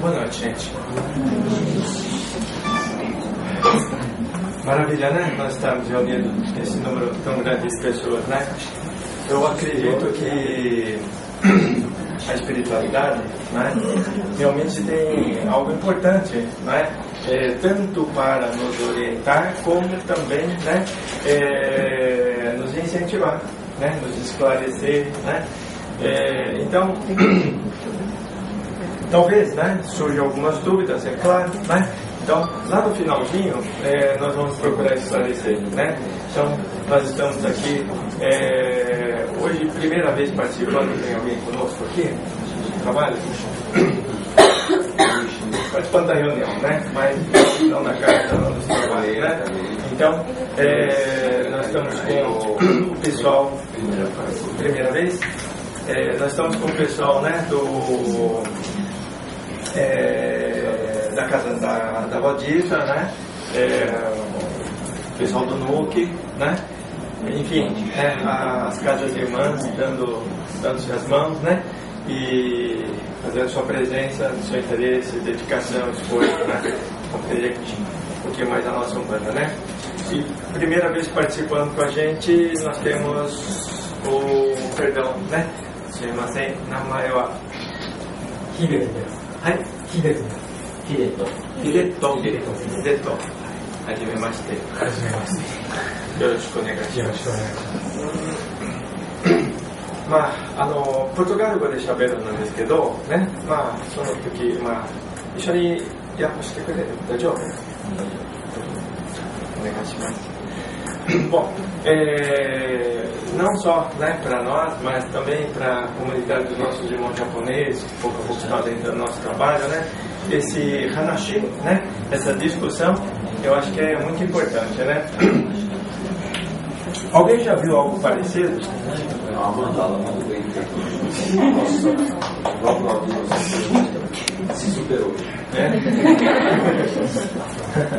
Boa noite, gente. Maravilha, né? Nós estamos reunindo esse número tão grande de pessoas, né? Eu acredito que a espiritualidade, né, realmente tem algo importante, né? Tanto para nos orientar como também, né, nos incentivar, né, nos esclarecer, né? Então, talvez, né, surjam algumas dúvidas, é claro, né? Então, lá no finalzinho, nós vamos procurar esclarecer, né? Então, nós estamos aqui, hoje, primeira vez participando, tem alguém conosco aqui, no trabalho? Participando da reunião, né? Mas não na casa, não no trabalho, né? Então, nós estamos com o pessoal, primeira vez, nós estamos com o pessoal, né, da casa da Rodisa, né? O pessoal do NUC, né? Enfim, as casas irmãs dando-se as mãos, né? E fazendo sua presença, seu interesse, dedicação, esforço, né? Compreender um pouquinho mais a nossa Umbanda, né? E primeira vez participando com a gente, nós temos o perdão, né? Sumimasen, namae wa Hideto. Hideto. Hajimemashite. Yoroshiku onegaishimasu. まあ、ポルトガル語で喋るんですけど、ね、まあ、その時、まあ、一緒に訳してくれる？大丈夫？お願いします。Bom, não só, né, para nós, mas também para a comunidade dos nossos irmãos japoneses, que pouco a pouco estão dentro do nosso trabalho, né, esse hanashi, né, essa discussão, eu acho que é muito importante, né. Alguém já viu algo parecido? A mandala muito bem feita. Nossa, se superou.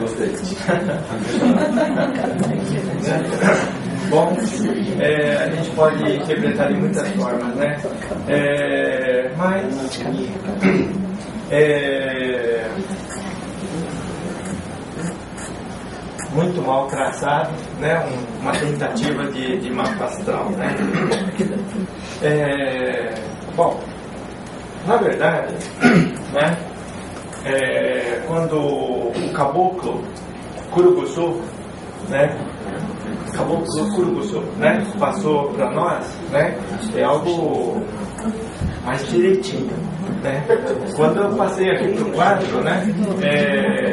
Gostei. Bom, a gente pode interpretar de muitas formas, né? Mas muito mal traçado, né? Uma tentativa de mapa astral, né? Bom, na verdade, né? Quando o caboclo Curuguçu, né? Caboclo Curuguçu, né? Passou para nós, né? É algo mais direitinho, né? Quando eu passei aqui para o quadro, né?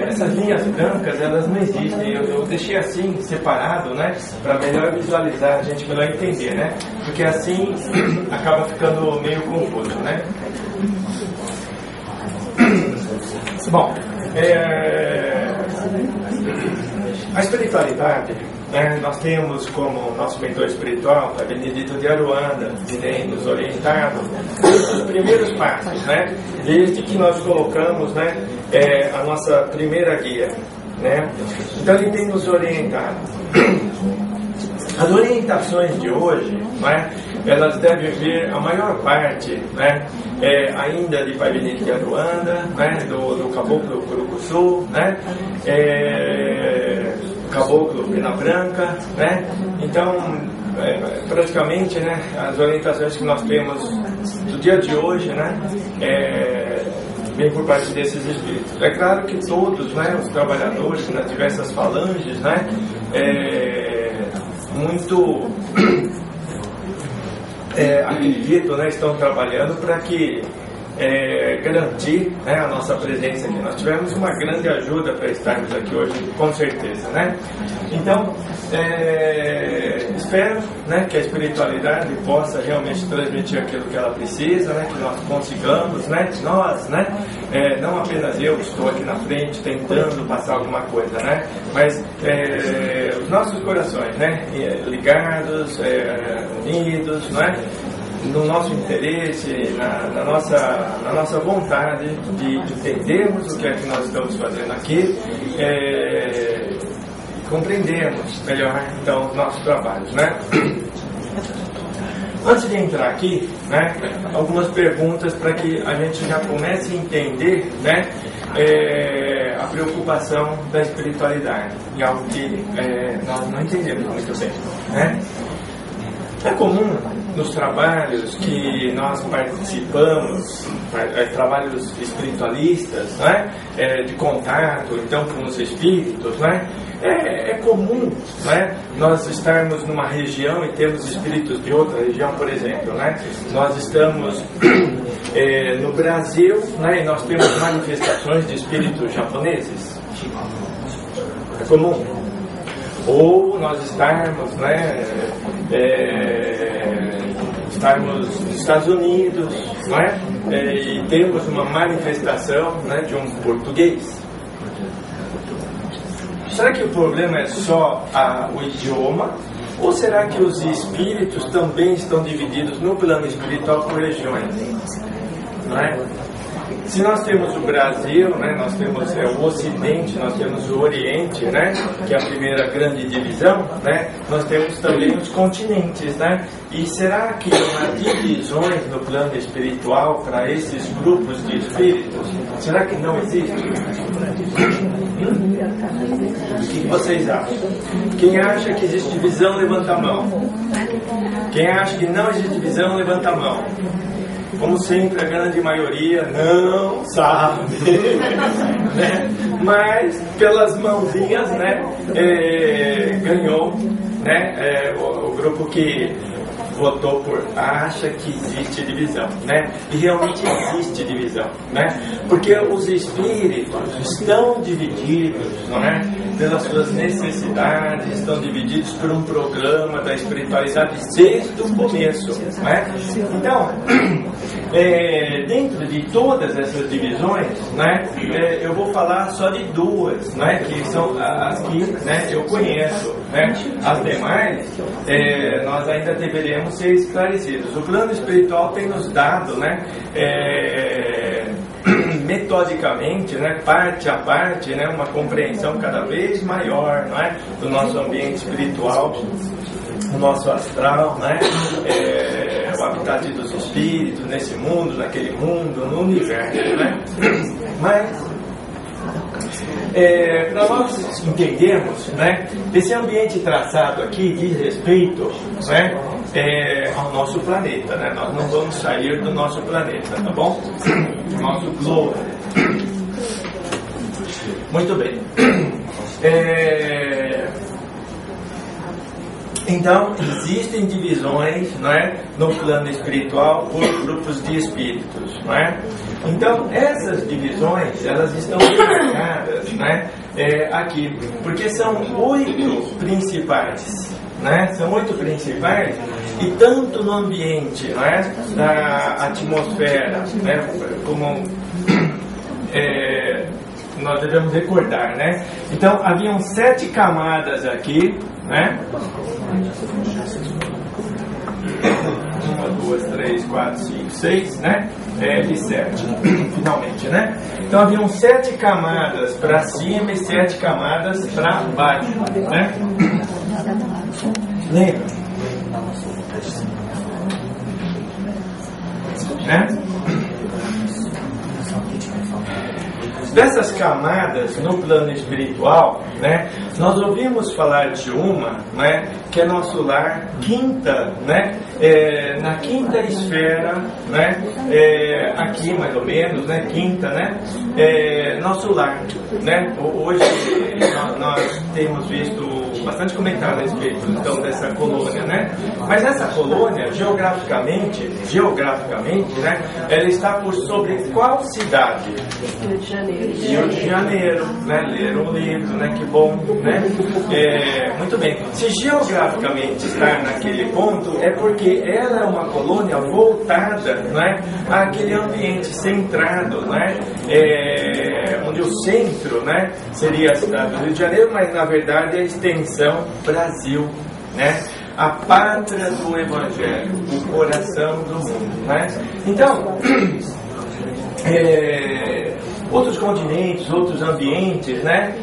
Essas linhas brancas, elas não existem. Eu deixei assim, separado, né? Para melhor visualizar, a gente melhor entender, né? Porque assim acaba ficando meio confuso, né? Bom, a espiritualidade, né, nós temos como nosso mentor espiritual, o Benedito de Aruanda, que tem nos orientado nos primeiros passos, né, desde que nós colocamos, né, a nossa primeira guia, né. Então ele tem nos orientado. As orientações de hoje, né, elas devem vir, a maior parte, né, ainda de Pai Benedito de Aruanda, né, do Caboclo Curuguçu, né, Caboclo Pena Branca, né. Então, praticamente, né, as orientações que nós temos do dia de hoje, né, vem por parte desses espíritos. É claro que todos, né, os trabalhadores nas diversas falanges, né, muito acredito, né, estão trabalhando para que garantir, né, a nossa presença aqui. Nós tivemos uma grande ajuda para estarmos aqui hoje, com certeza, né? Então, espero, né, que a espiritualidade possa realmente transmitir aquilo que ela precisa, né, que nós consigamos, né, nós, né, não apenas eu que estou aqui na frente tentando passar alguma coisa, né, mas os nossos corações, né, ligados, unidos, né, no nosso interesse, na nossa vontade de entendermos o que é que nós estamos fazendo aqui, compreendermos melhor então os nossos trabalhos, né? Antes de entrar aqui, né, algumas perguntas para que a gente já comece a entender, né, a preocupação da espiritualidade, e algo que nós não entendemos muito bem, né? É comum nos trabalhos que nós participamos, trabalhos espiritualistas, né, de contato então com os espíritos, né, é comum, né, nós estarmos numa região e temos espíritos de outra região, por exemplo, né, nós estamos no Brasil, né, e nós temos manifestações de espíritos japoneses. É comum. Ou nós estarmos, né, estarmos nos Estados Unidos, não é? E temos uma manifestação, né, de um português. Será que o problema é só o idioma? Ou será que os espíritos também estão divididos no plano espiritual por regiões? Não é? Se nós temos o Brasil, né, nós temos o Ocidente, nós temos o Oriente, né, que é a primeira grande divisão, né, nós temos também os continentes, né, e será que há divisões no plano espiritual para esses grupos de espíritos? Será que não existe? O que vocês acham? Quem acha que existe divisão, levanta a mão. Quem acha que não existe divisão, levanta a mão. Como sempre, a grande maioria não sabe, né? Mas pelas mãozinhas, né, ganhou, né, o grupo que votou por acha que existe divisão, né? E realmente existe divisão, né? Porque os espíritos estão divididos, não é? Pelas suas necessidades, estão divididos por um programa da espiritualidade desde o começo, não é? Então, dentro de todas essas divisões, né, eu vou falar só de duas, né, que são as que, né, eu conheço, né? As demais, nós ainda deveríamos ser esclarecidos. O plano espiritual tem nos dado, né, metodicamente, né, parte a parte, né, uma compreensão cada vez maior, não é, do nosso ambiente espiritual, do nosso astral, né, o habitat dos espíritos nesse mundo, naquele mundo, no universo, né? Mas para nós entendermos, né, esse ambiente traçado aqui diz respeito, né, ao nosso planeta, né? Nós não vamos sair do nosso planeta, tá bom? Nosso globo. Muito bem. Então, existem divisões, não é, no plano espiritual por grupos de espíritos, não é? Então, essas divisões, elas estão marcadas, né, aqui, porque são 8 principais, né? São 8 principais, e tanto no ambiente, não é, da atmosfera, né, como nós devemos recordar, né? Então, haviam 7 camadas aqui, né? 1, 2, 3, 4, 5, 6, né? E 7, finalmente, né? Então, haviam 7 camadas para cima e 7 camadas para baixo, né? Lembra? Né? Dessas camadas no plano espiritual, né, nós ouvimos falar de uma, né, que é nosso lar quinta, né, na quinta esfera, né, aqui mais ou menos, né, quinta, né, nosso lar, né. Hoje nós temos visto bastante comentário a respeito então dessa colônia, né, mas essa colônia geograficamente, né, ela está por sobre qual cidade? Rio de Janeiro. Rio de Janeiro, né? Leram o livro, né? Que bom, né? Muito bem. Se geograficamente está naquele ponto, é porque ela é uma colônia voltada, né, àquele ambiente centrado, né? Onde o centro, né, seria a cidade do Rio de Janeiro, mas na verdade é a extensão Brasil, né? A pátria do Evangelho, o coração do mundo, né? Então, outros continentes, outros ambientes, né?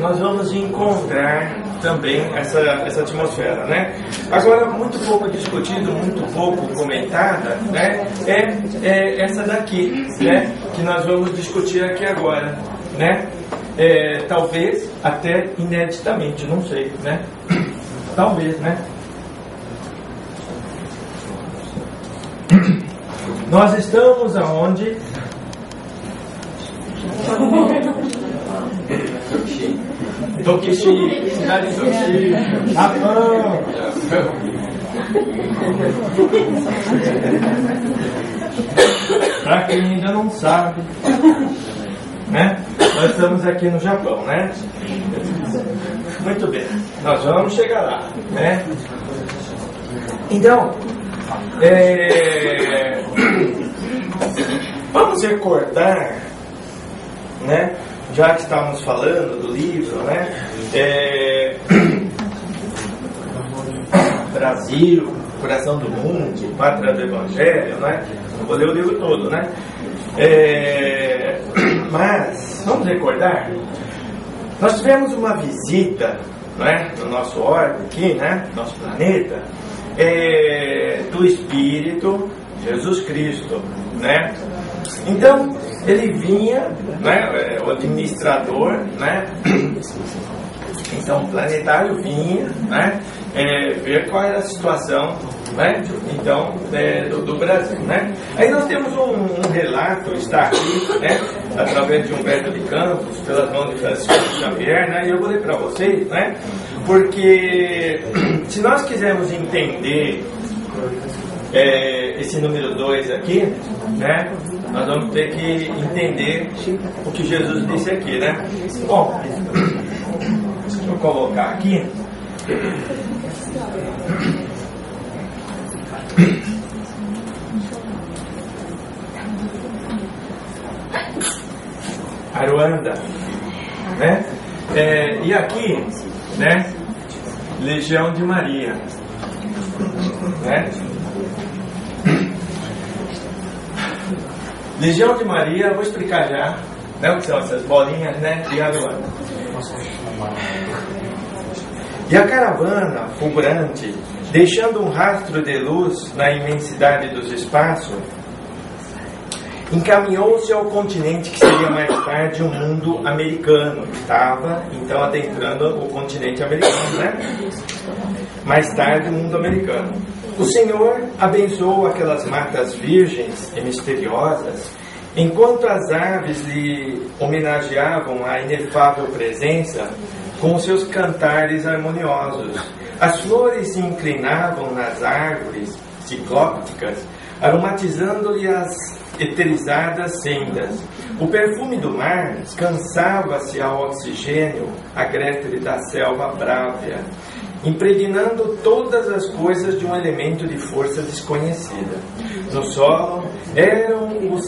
Nós vamos encontrar também essa atmosfera, né? Agora, muito pouco discutido, muito pouco comentada, né? É essa daqui, né? Que nós vamos discutir aqui agora, né? Talvez até ineditamente, não sei, né? Talvez, né? Nós estamos aonde? Tokishi, cidade de Tokishi, Japão. Para quem ainda não sabe, né? Nós estamos aqui no Japão, né? Muito bem, nós vamos chegar lá, né? Então, vamos recordar, né? Já que estamos falando do livro, né? Brasil, coração do mundo, pátria do Evangelho, né? Não vou ler o livro todo, né? Mas vamos recordar, nós tivemos uma visita, né, no nosso orbe aqui, né, nosso planeta, do Espírito Jesus Cristo, né? Então ele vinha, né, o administrador, né? Então o planetário vinha, né, ver qual era a situação, né, então do Brasil, né? Aí nós temos um relato, está aqui, né, através de Humberto de Campos, pelas mãos de Francisco Xavier, né? E eu vou ler para vocês, né? Porque se nós quisermos entender esse número 2 aqui, né, nós vamos ter que entender o que Jesus disse aqui, né? Bom, deixa eu colocar aqui. Aruanda, né? E aqui, né? Legião de Maria, né? Legião de Maria, vou explicar já, né, o que são essas bolinhas, né? E Aruanda. E a caravana fulgurante, deixando um rastro de luz na imensidade dos espaços, encaminhou-se ao continente que seria mais tarde o mundo americano. Estava então adentrando o continente americano, né? Mais tarde o mundo americano. O Senhor abençoou aquelas matas virgens e misteriosas, enquanto as aves lhe homenageavam a inefável presença com seus cantares harmoniosos. As flores se inclinavam nas árvores ciclópticas, aromatizando-lhe as eterizadas sendas. O perfume do mar descansava-se ao oxigênio agreste da selva brávia, impregnando todas as coisas de um elemento de força desconhecida. No solo eram os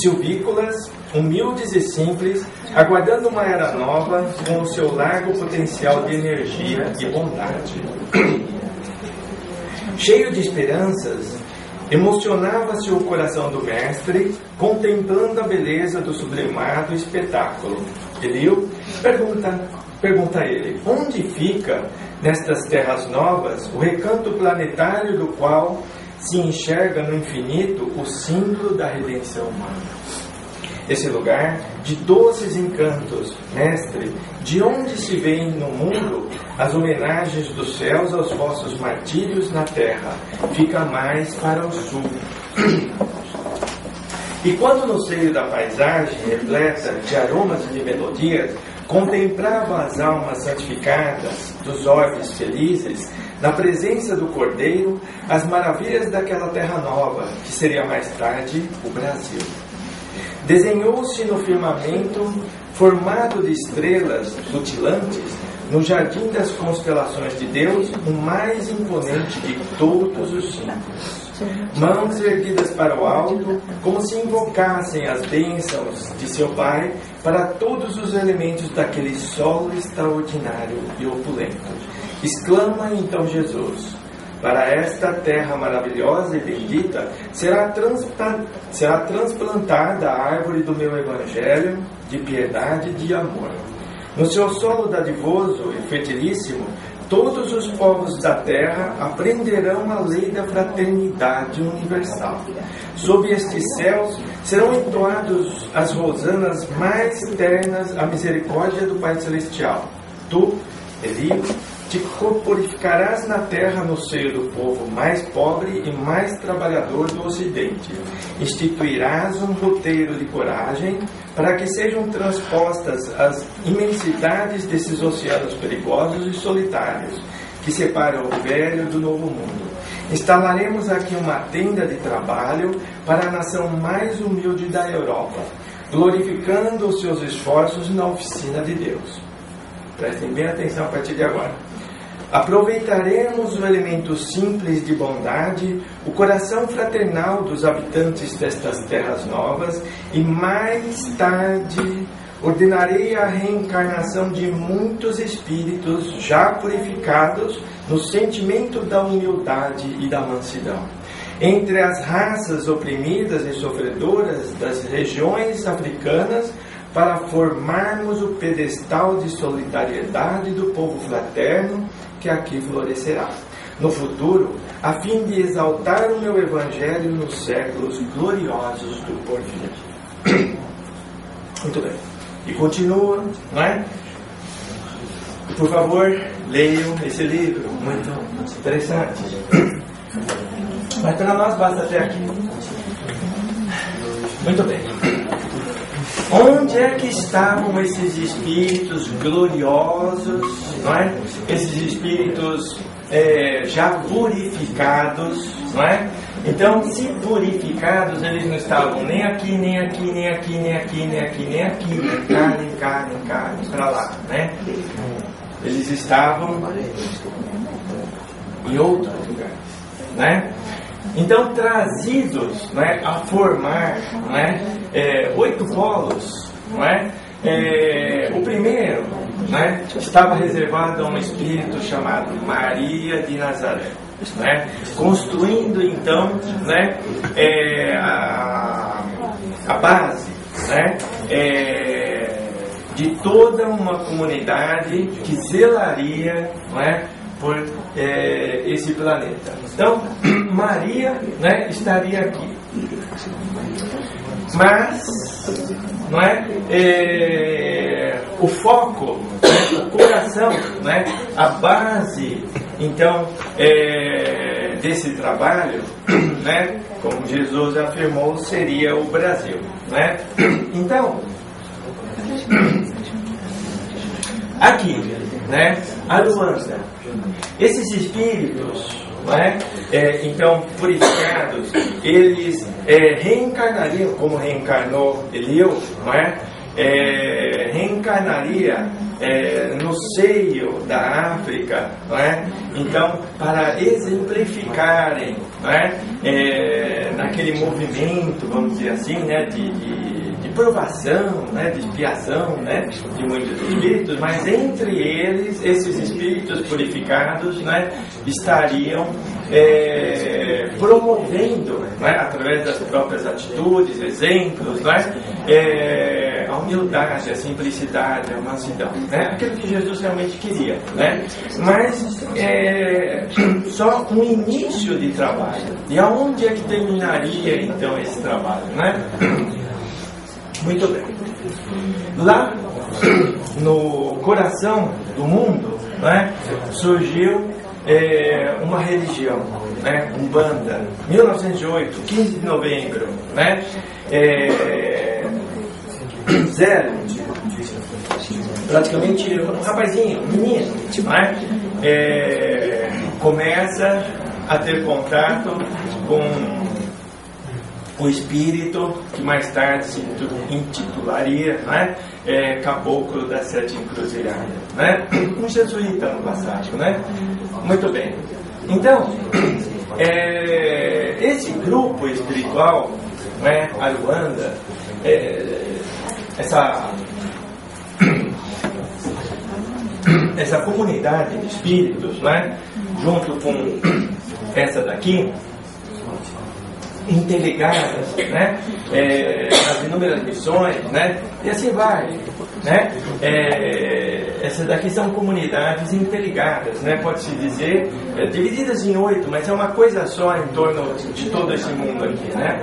silvícolas, humildes e simples, aguardando uma era nova com o seu largo potencial de energia e bondade. Cheio de esperanças, emocionava-se o coração do mestre, contemplando a beleza do sublimado espetáculo. Eliu pergunta a ele: onde fica, nestas terras novas, o recanto planetário do qual se enxerga no infinito o símbolo da redenção humana? Esse lugar de doces encantos, mestre, de onde se vêem no mundo as homenagens dos céus aos vossos martírios na terra, fica mais para o sul. E quando no seio da paisagem repleta de aromas e de melodias, contemplava as almas santificadas dos orbes felizes, na presença do Cordeiro, as maravilhas daquela terra nova, que seria mais tarde o Brasil. Desenhou-se no firmamento, formado de estrelas rutilantes, no jardim das constelações de Deus, o mais imponente de todos os símbolos. Mãos erguidas para o alto, como se invocassem as bênçãos de seu Pai para todos os elementos daquele solo extraordinário e opulento. Exclama então Jesus: para esta terra maravilhosa e bendita, será transplantada a árvore do meu evangelho, de piedade e de amor. No seu solo dadivoso e fertilíssimo, todos os povos da terra aprenderão a lei da fraternidade universal. Sob estes céus serão entoados as rosanas mais ternas à misericórdia do Pai Celestial. Tu, Elio, te corporificarás na terra no seio do povo mais pobre e mais trabalhador do Ocidente. Instituirás um roteiro de coragem para que sejam transpostas as imensidades desses oceanos perigosos e solitários que separam o velho do novo mundo. Instalaremos aqui uma tenda de trabalho para a nação mais humilde da Europa, glorificando os seus esforços na oficina de Deus. Prestem bem atenção a partir de agora. Aproveitaremos o elemento simples de bondade, o coração fraternal dos habitantes destas terras novas e mais tarde ordenarei a reencarnação de muitos espíritos já purificados no sentimento da humildade e da mansidão. Entre as raças oprimidas e sofredoras das regiões africanas, para formarmos o pedestal de solidariedade do povo fraterno que aqui florescerá. No futuro, a fim de exaltar o meu Evangelho nos séculos gloriosos do porvir. Muito bem. E continua, não é? Por favor, leiam esse livro, muito interessante. Mas para nós basta até aqui. Muito bem. Onde é que estavam esses espíritos gloriosos, não é? Esses espíritos já purificados, não é? Então, se purificados, eles não estavam nem aqui, nem aqui, nem aqui, nem aqui, nem aqui, nem aqui, nem cá, para lá, né? Eles estavam em outros lugares, né? Então, trazidos, né, a formar, né, 8 polos, né? O primeiro, né, estava reservado a um espírito chamado Maria de Nazaré, né? Construindo então, né, a base, né, de toda uma comunidade que zelaria, né, por esse planeta. Então, Maria, né, estaria aqui. Mas, não é? O foco, né, o coração, né, a base, então, desse trabalho, né, como Jesus afirmou, seria o Brasil, né? Então, aqui, né, a Luanda, esses espíritos, não é? Então, purificados, eles reencarnariam, como reencarnou Elio, não é? Reencarnaria no seio da África, não é? Então, para exemplificarem, não é? Naquele movimento, vamos dizer assim, né? de provação, né? De expiação, né? De muitos espíritos, mas entre eles, esses espíritos purificados, né? Estariam promovendo, né? Através das próprias atitudes, exemplos, né? A humildade, a simplicidade, a mansidão, né? Aquilo que Jesus realmente queria, né? Mas só um início de trabalho. E aonde é que terminaria então esse trabalho, né? Muito bem. Lá no coração do mundo, né, surgiu uma religião, né, Umbanda, 1908, 15 de novembro, né, zero, praticamente um rapazinho, um menino, né, começa a ter contato com o espírito que mais tarde se intitularia, né, Caboclo das Sete Encruzilhadas, né? Um jesuíta no passado, né? Muito bem. Então, esse grupo espiritual, né, a Luanda, essa comunidade de espíritos, né, junto com essa daqui, interligadas, né? As inúmeras missões, né? E assim vai, né? Essas daqui são comunidades interligadas, né? Pode-se dizer, divididas em 8, mas é uma coisa só em torno de todo esse mundo aqui, né?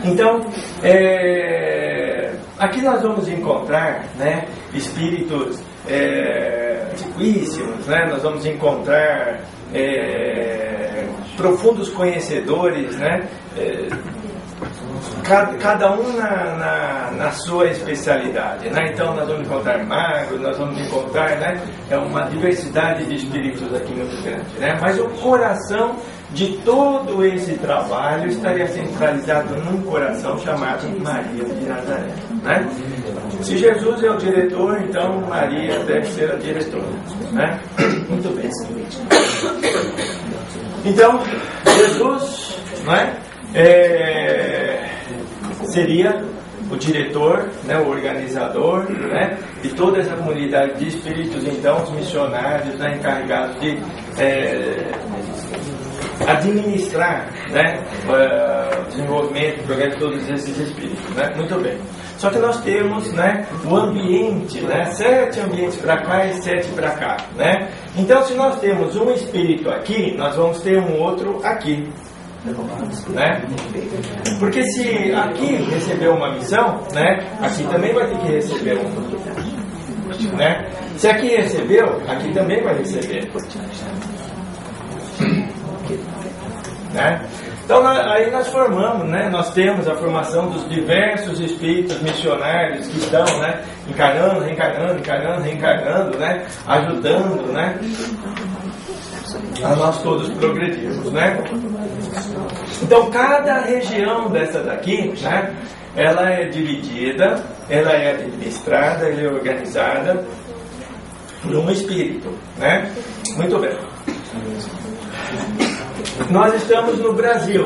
Então, aqui nós vamos encontrar, né, espíritos antiquíssimos, né? Nós vamos encontrar profundos conhecedores, né? Cada um na sua especialidade, né? Então nós vamos encontrar magos, nós vamos encontrar, né, uma diversidade de espíritos aqui muito grande, né? Mas o coração de todo esse trabalho estaria centralizado num coração chamado Maria de Nazaré, né? Se Jesus é o diretor, então Maria deve ser a diretora, né? Muito bem. Então Jesus, né, seria o diretor, né, o organizador, né, de toda essa comunidade de espíritos, então os missionários, né, encarregados de administrar, né, o desenvolvimento, o progresso de todos esses espíritos, né? Muito bem. Só que nós temos, né, o ambiente, né, 7 ambientes para cá e 7 para cá, né? Então, se nós temos um espírito aqui, nós vamos ter um outro aqui, né? Porque se aqui recebeu uma missão, né, aqui também vai ter que receber um, né? Se aqui recebeu, aqui também vai receber, né? Então aí nós formamos, né? Nós temos a formação dos diversos espíritos missionários que estão, né, encarnando, reencarnando, né, ajudando, né, a nós todos progredirmos, né? Então cada região dessa daqui, né, ela é dividida, ela é administrada, ela é organizada por um espírito, né? Muito bem. Nós estamos no Brasil,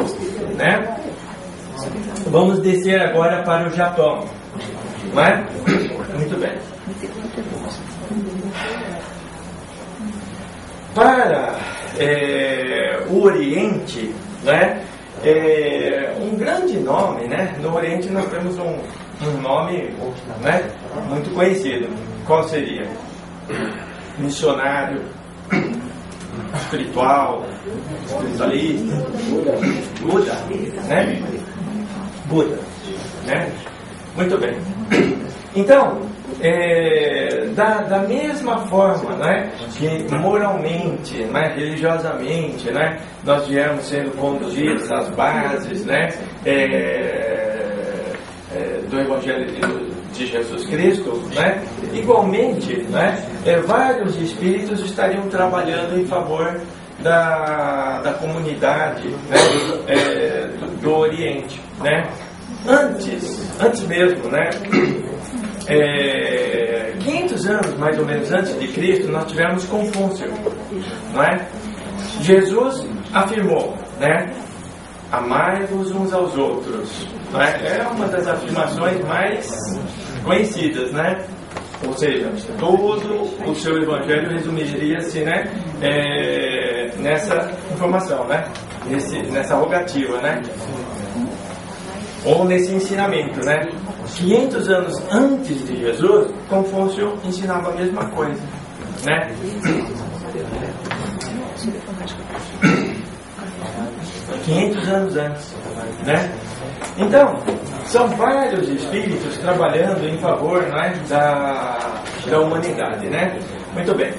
né? Vamos descer agora para o Japão, não é? Muito bem. Para o Oriente, né? Um grande nome, né? No Oriente nós temos um nome, né, muito conhecido. Qual seria? Missionário, espiritual, espiritualista, Buda, né? Buda, né? Muito bem. Então, da mesma forma, né, que moralmente, né, religiosamente, né, nós viemos sendo conduzidos às bases, né, do Evangelho de Jesus Cristo, né, igualmente, né, vários espíritos estariam trabalhando em favor da comunidade, né, do Oriente, né. Antes mesmo, né, 500 anos mais ou menos antes de Cristo, nós tivemos Confúcio, não é? Jesus afirmou, né, amai-vos uns aos outros, não é? É uma das afirmações mais conhecidas, né? Ou seja, todo o seu evangelho resumiria-se, né, nessa informação, né? Nessa rogativa, né? Ou nesse ensinamento, né? 500 anos antes de Jesus, Confúcio ensinava a mesma coisa, né? 500 anos antes, né? Então, são vários espíritos trabalhando em favor, né, da humanidade, né? Muito bem.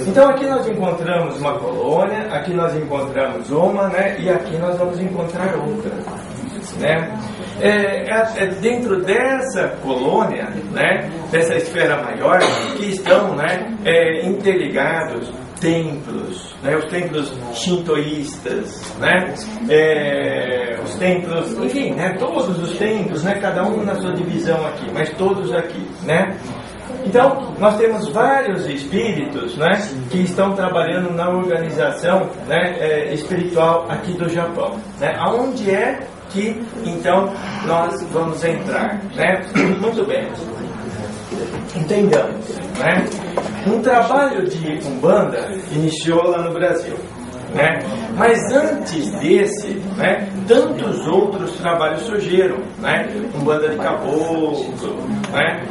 Então aqui nós encontramos uma colônia, aqui nós encontramos uma, né? E aqui nós vamos encontrar outra, né? Dentro dessa colônia, né, dessa esfera maior, que estão, né, interligados templos, né, os templos shintoístas, né, os templos, enfim, né, todos os templos, né, cada um na sua divisão aqui, mas todos aqui, né. Então, nós temos vários espíritos, né, que estão trabalhando na organização, né, espiritual aqui do Japão, né. Aonde é que, então, nós vamos entrar, né? Muito bem. Entendamos, né? Um trabalho de Umbanda iniciou lá no Brasil, né? Mas antes desse, né, tantos outros trabalhos surgiram, né? Umbanda de caboclo, né?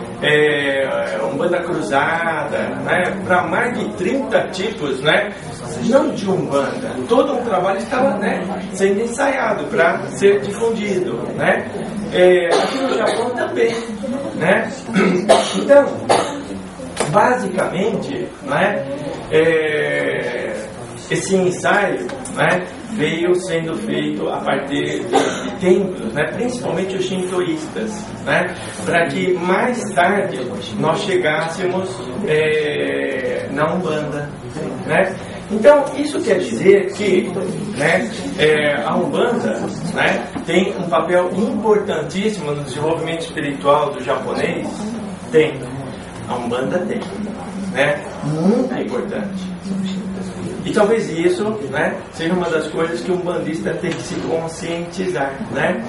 Umbanda cruzada, né? Para mais de 30 tipos, né? Não de Umbanda, todo um trabalho estava, né, sendo ensaiado para ser difundido, né? Aqui no Japão também, né? Então, basicamente, né, esse ensaio, né, veio sendo feito a partir de templos, né, principalmente os shintoístas, né, para que mais tarde nós chegássemos na Umbanda, né? Então, isso quer dizer que, né, a Umbanda, né, tem um papel importantíssimo no desenvolvimento espiritual do japonês. Tem. A Umbanda tem, né, muito importante. E talvez isso, né, seja uma das coisas que o umbandista tem que se conscientizar, né?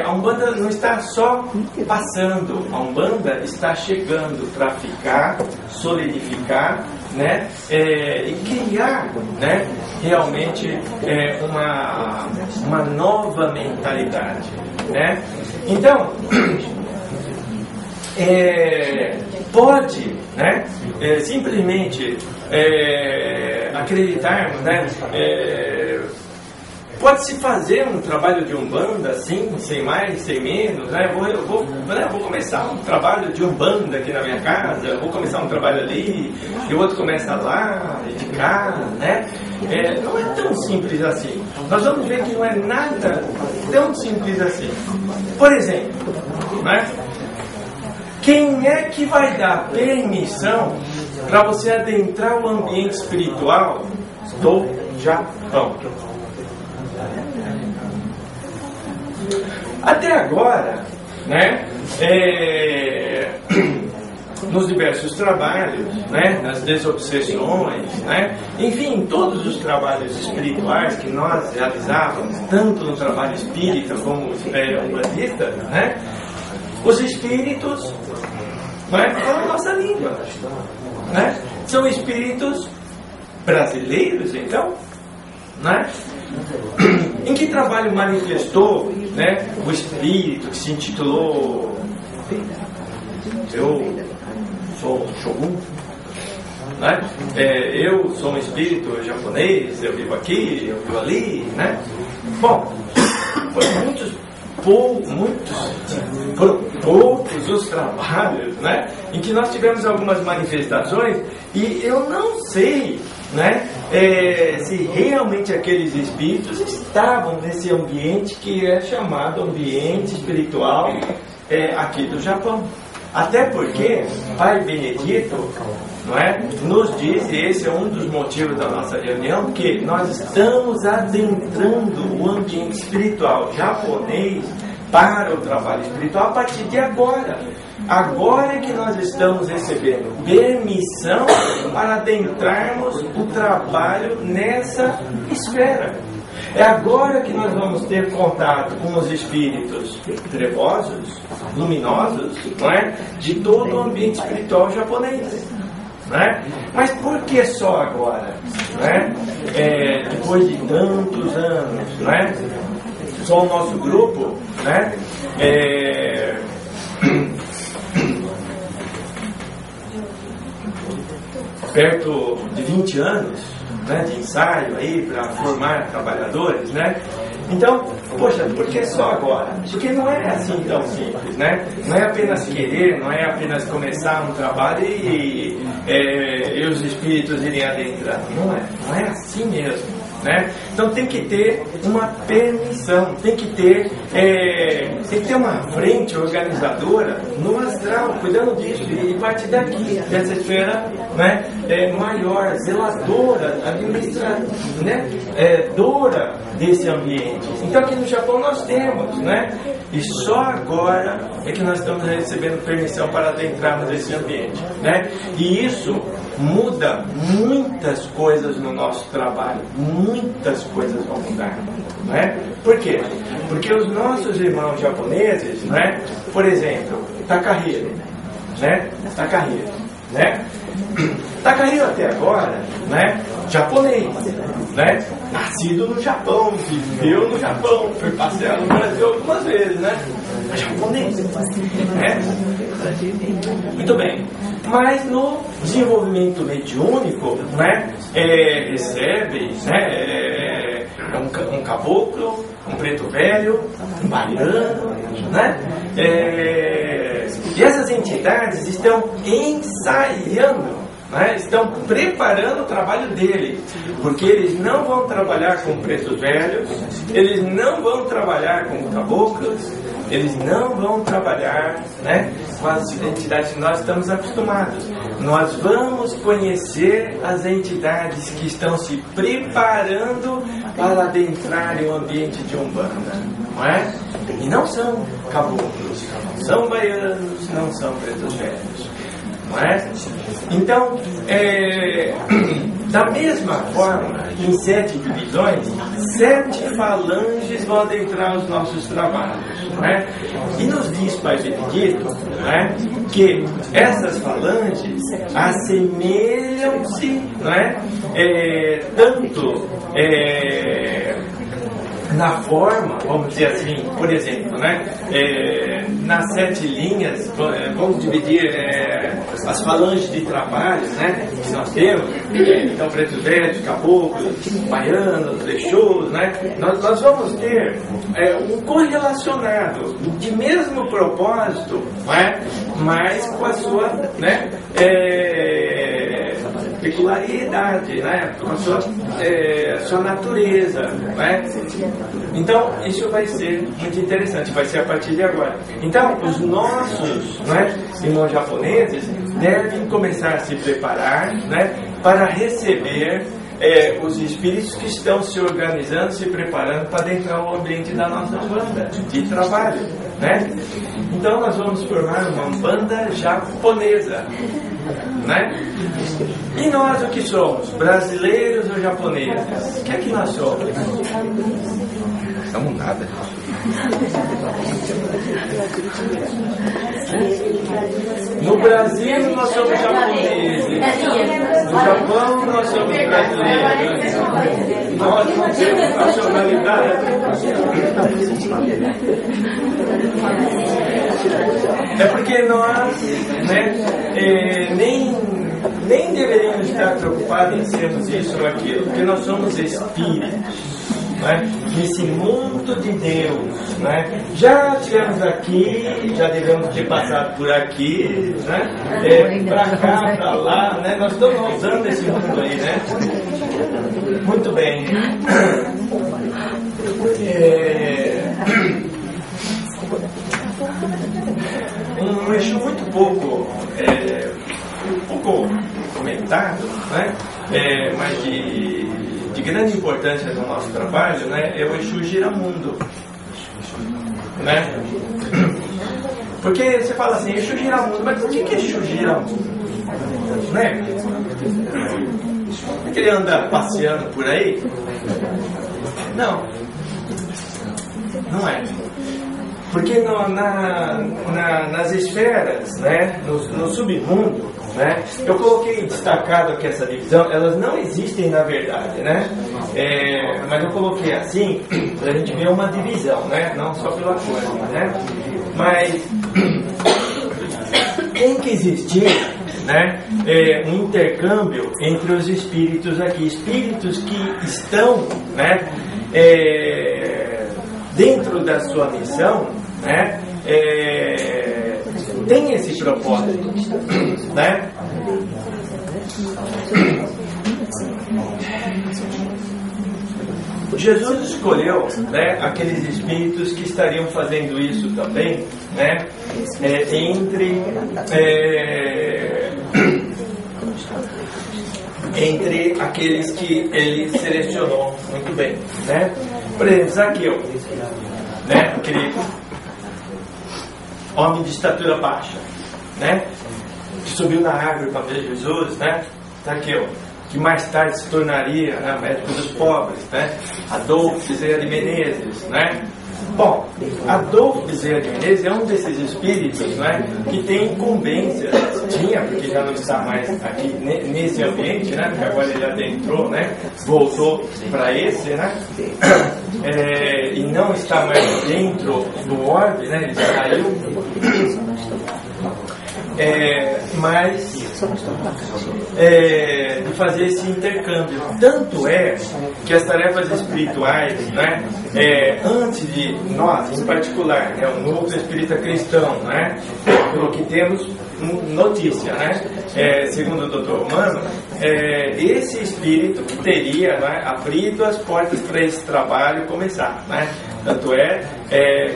A Umbanda não está só passando, a Umbanda está chegando para ficar, solidificar, né, e criar, né, realmente uma nova mentalidade, né? Então, pode, né, simplesmente acreditarmos, né, pode-se fazer um trabalho de Umbanda assim, sem mais, sem menos, né? Vou começar um trabalho de Umbanda aqui na minha casa, vou começar um trabalho ali, e o outro começa lá, e de cá, né? Não é tão simples assim. Nós vamos ver que não é nada tão simples assim. Por exemplo, né? Quem é que vai dar permissão para você adentrar o ambiente espiritual do Japão? Até agora, né, nos diversos trabalhos, né, nas desobsessões, né, enfim, todos os trabalhos espirituais que nós realizávamos, tanto no trabalho espírita como umbandista, né, os espíritos, né, falam a nossa língua, né, são espíritos brasileiros, então, né? Em que trabalho manifestou, né, o espírito que se intitulou Eu sou Shogun, né? Eu sou um espírito japonês, eu vivo aqui, eu vivo ali, né? Bom, foram poucos os trabalhos, né, em que nós tivemos algumas manifestações, e eu não sei, né, se realmente aqueles espíritos estavam nesse ambiente que é chamado ambiente espiritual aqui do Japão. Até porque Pai Benedito, não é, nos diz, e esse é um dos motivos da nossa reunião, que nós estamos adentrando o ambiente espiritual japonês para o trabalho espiritual a partir de agora. Agora é que nós estamos recebendo permissão para adentrarmos o trabalho nessa esfera. É agora que nós vamos ter contato com os espíritos trevosos, luminosos, não é, de todo o ambiente espiritual japonês. Né? Mas por que só agora? Né? Depois de tantos anos, né? Só o nosso grupo, né? Perto de 20 anos, né, de ensaio aí para formar trabalhadores, né? Então, poxa, por que só agora? Porque não é assim tão simples, né? Não é apenas querer, não é apenas começar um trabalho e os espíritos irem adentrar. Não é assim mesmo. Né? Então tem que ter uma permissão, tem que ter uma frente organizadora no astral, cuidando disso, e partir daqui, dessa esfera, né, maior, zeladora, administradora desse ambiente. Então aqui no Japão nós temos, né? E só agora é que nós estamos recebendo permissão para adentrarmos esse ambiente, né? E isso muda muitas coisas no nosso trabalho, muitas coisas vão mudar, né? Por quê? Porque os nossos irmãos japoneses, né? Por exemplo, Takahiro, né? Takahiro, né? Takahiro até agora, né? Japonês, né? Nascido no Japão, viveu no Japão, foi passear no Brasil algumas vezes, né? Japonês, né? Muito bem. Mas no desenvolvimento mediúnico, né? Recebe, né? Um caboclo, um preto velho, um baiano, né? E essas entidades estão ensaiando, né? Estão preparando o trabalho dele, porque eles não vão trabalhar com pretos velhos, eles não vão trabalhar com caboclos, eles não vão trabalhar, né, com as entidades que nós estamos acostumados. Nós vamos conhecer as entidades que estão se preparando para adentrarem o ambiente de Umbanda, não é? E não são caboclos, não são baianos, não são pretos velhos, não é? Então, da mesma forma, em 7 divisões, 7 falanges vão adentrar os nossos trabalhos, não é? E nos diz Pai Benedito, não é, que essas falanges assemelham-se, não é, tanto na forma, vamos dizer assim, por exemplo, né, nas 7 linhas, vamos dividir as falanges de trabalho, né, que nós temos, então pretos velhos, caboclos, baianos, leixos, né, nós vamos ter um correlacionado de mesmo propósito, né, mas com a sua, né, peculiaridade, né, com a sua natureza, né. Então, isso vai ser muito interessante, vai ser a partir de agora. Então, os nossos, né, irmãos japoneses devem começar a se preparar, né, para receber os espíritos que estão se organizando, se preparando para adentrar o ambiente da nossa banda de trabalho, né? Então, nós vamos formar uma banda japonesa, né? E nós o que somos? Brasileiros ou japoneses? O que é que nós somos? Somos nada. No Brasil nós somos japoneses. No Japão nós somos brasileiros. Nós não temos nacionalidade. É porque nós, né, nem deveríamos estar preocupados em sermos isso ou aquilo, porque nós somos espíritos. Né? Nesse mundo de Deus, né? Já estivemos aqui, já devemos ter passado por aqui, né? Para cá, para lá, né? Nós estamos usando esse mundo aí, né? Muito bem. Um eixo muito pouco comentado, né? Mas de grande importância no nosso trabalho, né, é o Exu Giramundo, né? Porque você fala assim, Exu Giramundo, mas o que é Exu Giramundo? Né? É que ele anda passeando por aí? Não. Não é. Porque nas esferas, né, no submundo, né, eu coloquei destacado aqui essa divisão, elas não existem na verdade, né? Mas eu coloquei assim para a gente ver uma divisão, né? Não só pela forma, né? Mas tem que existir, né, um intercâmbio entre os espíritos aqui, espíritos que estão, né, dentro da sua missão, né, tem esse propósito, né? Jesus escolheu, né, aqueles espíritos que estariam fazendo isso também, né, entre aqueles que ele selecionou muito bem, né? Por exemplo, Zaqueu, né, aquele homem de estatura baixa, né, que subiu na árvore para ver Jesus, né? Zaqueu, que mais tarde se tornaria, né, médico dos pobres, né? Adolfo Bezerra de Menezes, né? Bom, Adolfo Bezerra de Menezes é um desses espíritos, né, que tem incumbências tinha, porque já não está mais aqui nesse ambiente, né? Porque agora ele adentrou, né? Voltou para esse, né? E não está mais dentro do orbe, né? Ele saiu. Mas de fazer esse intercâmbio. Tanto é que as tarefas espirituais, né, antes de nós, em particular, o núcleo espírita cristão, né, pelo que temos notícia, né, segundo o Dr. Mano, esse espírito que teria, né, abrido as portas para esse trabalho começar, né. Tanto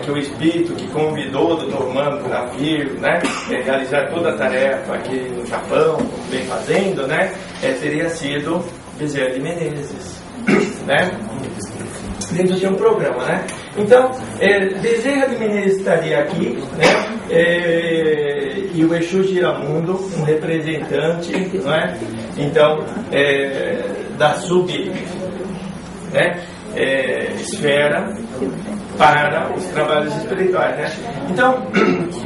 que o espírito que convidou o Dr. Mano para vir, né, realizar toda a tarefa aqui no Japão, como vem fazendo, né, teria sido Bezerra de Menezes, né, dentro de um programa, né. Então, Bezerra de Menezes estaria aqui, né, e o Exu Giramundo, um representante, não é? Então, da esfera para os trabalhos espirituais, né? Então,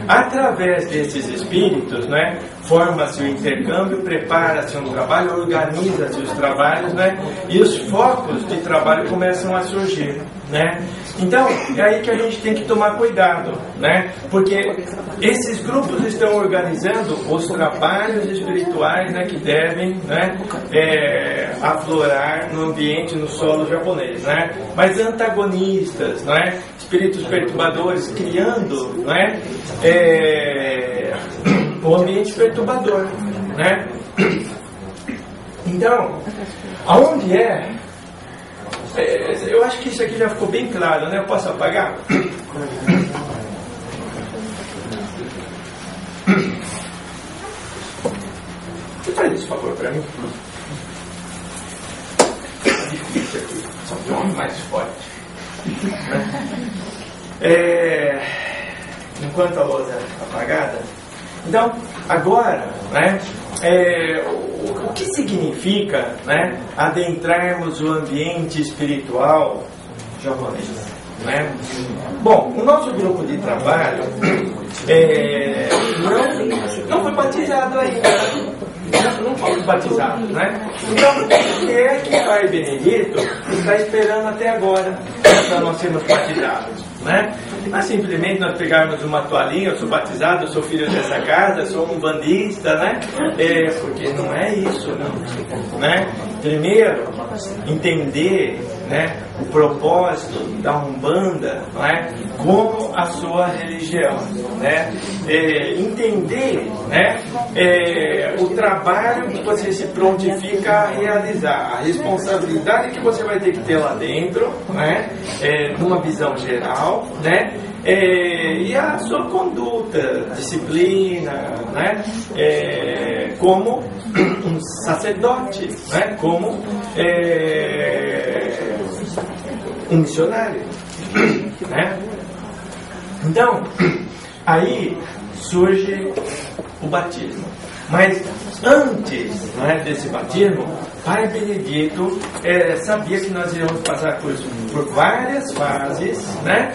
através desses espíritos, né, forma-se o intercâmbio, prepara-se um trabalho, organiza-se os trabalhos, né, e os focos de trabalho começam a surgir, né? Então, é aí que a gente tem que tomar cuidado, né? Porque esses grupos estão organizando os trabalhos espirituais, né, que devem, né, aflorar no ambiente, no solo japonês, né? Mas antagonistas, né? Espíritos perturbadores criando, né, o ambiente perturbador, né? Então, aonde eu acho que isso aqui já ficou bem claro, né? Eu posso apagar? Você faz esse favor para mim? É difícil aqui, só que um homem mais forte. Enquanto a luz é apagada, então, agora, né, o que significa, né, adentrarmos o ambiente espiritual japonês, né? Bom, o nosso grupo de trabalho não foi batizado ainda. Não fomos batizados, né? Então, o que é que Pai Benedito está esperando até agora para nós sermos batizados, né? Mas simplesmente nós pegarmos uma toalhinha, eu sou batizado, eu sou filho dessa casa, eu sou um bandista, né? Porque não é isso, não, né? Primeiro, entender, né, o propósito da Umbanda, não é? Como a sua religião, né? Entender, né, o trabalho que você se prontifica a realizar, a responsabilidade que você vai ter que ter lá dentro, né, numa visão geral, né, e a sua conduta, disciplina, né, como um sacerdote, né, como um missionário, né? Então, aí surge o batismo. Mas antes, né, desse batismo, Pai Benedito sabia que nós íamos passar por várias fases, né,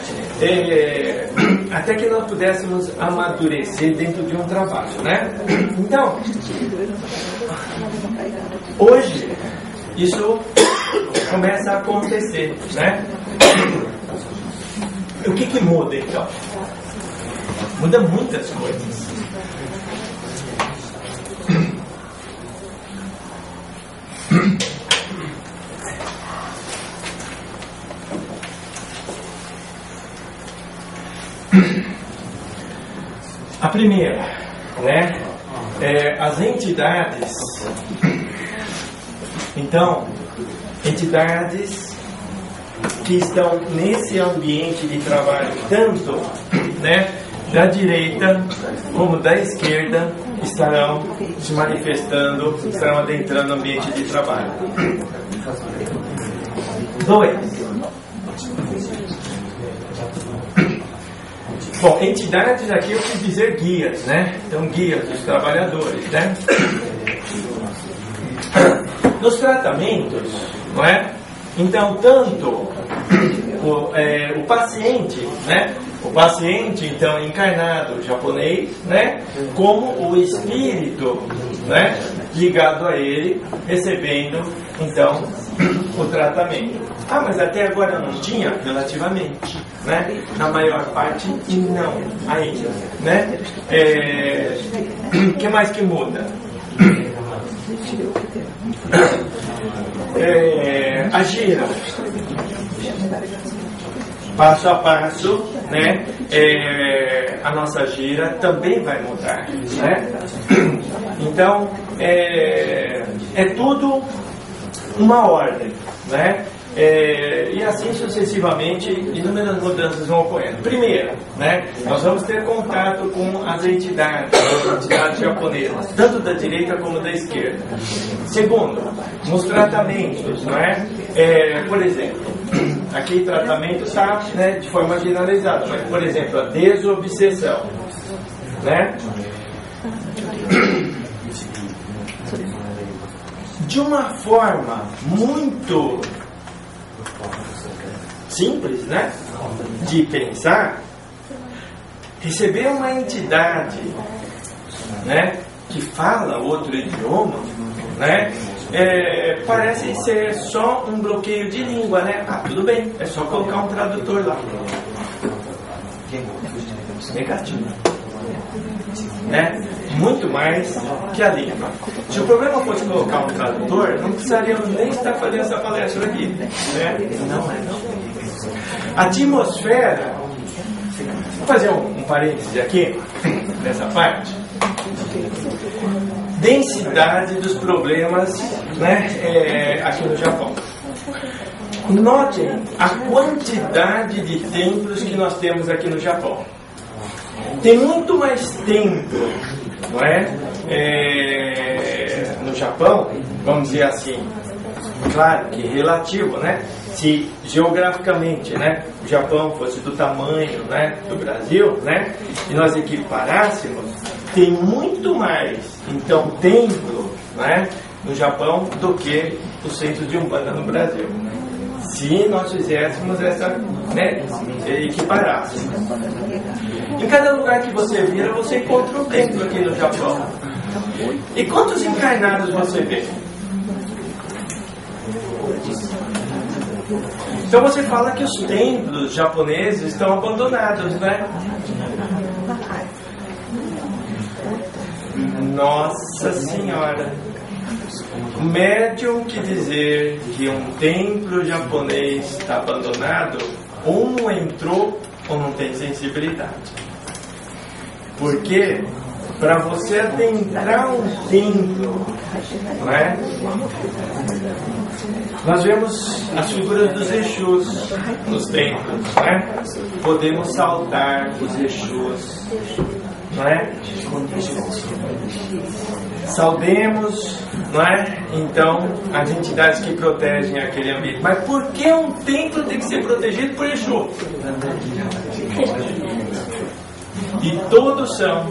até que nós pudéssemos amadurecer dentro de um trabalho, né? Então, hoje, isso começa a acontecer, né? O que muda, então? Muda muitas coisas. A primeira, né, as entidades. Então, entidades que estão nesse ambiente de trabalho, tanto, né, da direita como da esquerda, estarão se manifestando, estarão adentrando o ambiente de trabalho. 2. Bom, entidades aqui eu quis dizer guias, né? Então, guias dos trabalhadores, né? Nos tratamentos, não é? Então, tanto o paciente, né, o paciente, então, encarnado japonês, né, como o espírito, né, ligado a ele, recebendo, então, o tratamento. Ah, mas até agora não tinha? Relativamente, né? Na maior parte, não, ainda, né? O que mais que muda? A gira, passo a passo, né? A nossa gira também vai mudar, né? Então, é tudo uma ordem, né? E assim sucessivamente, inúmeras mudanças vão ocorrendo. Primeiro, né, nós vamos ter contato com as entidades japonesas, tanto da direita como da esquerda. Segundo, nos tratamentos, não é? Por exemplo, aqui tratamento está, né, de forma generalizada, mas, por exemplo, a desobsessão, né? De uma forma muito simples, né, de pensar, receber uma entidade, né, que fala outro idioma, né, parece ser só um bloqueio de língua, né? Ah, tudo bem, é só colocar um tradutor lá. Negativo, né? Muito mais que a língua. Se o problema fosse colocar um tradutor, não precisaríamos nem estar fazendo essa palestra aqui, né? Não é, não. A atmosfera, vou fazer um parêntese aqui, nessa parte. Densidade dos problemas, né, aqui no Japão. Notem a quantidade de templos que nós temos aqui no Japão. Tem muito mais templo, não é? No Japão, vamos dizer assim, claro que relativo, né? Se geograficamente, né, o Japão fosse do tamanho, né, do Brasil, né, e nós equiparássemos, tem muito mais, então, templo, né, no Japão do que o centro de Umbanda no Brasil. Se nós fizéssemos essa, né, equiparássemos. Em cada lugar que você vira, você encontra um templo aqui no Japão. E quantos encarnados você vê? Então você fala que os templos japoneses estão abandonados, né? Nossa Senhora! O médium que dizer que um templo japonês está abandonado, ou não entrou ou não tem sensibilidade. Porque para você adentrar um templo, não é? Nós vemos as figuras dos Exus nos templos, não é? Podemos saudar os Exus, não é? Saudemos, não é? Então, as entidades que protegem aquele ambiente. Mas por que um templo tem que ser protegido por Exu? E todos são.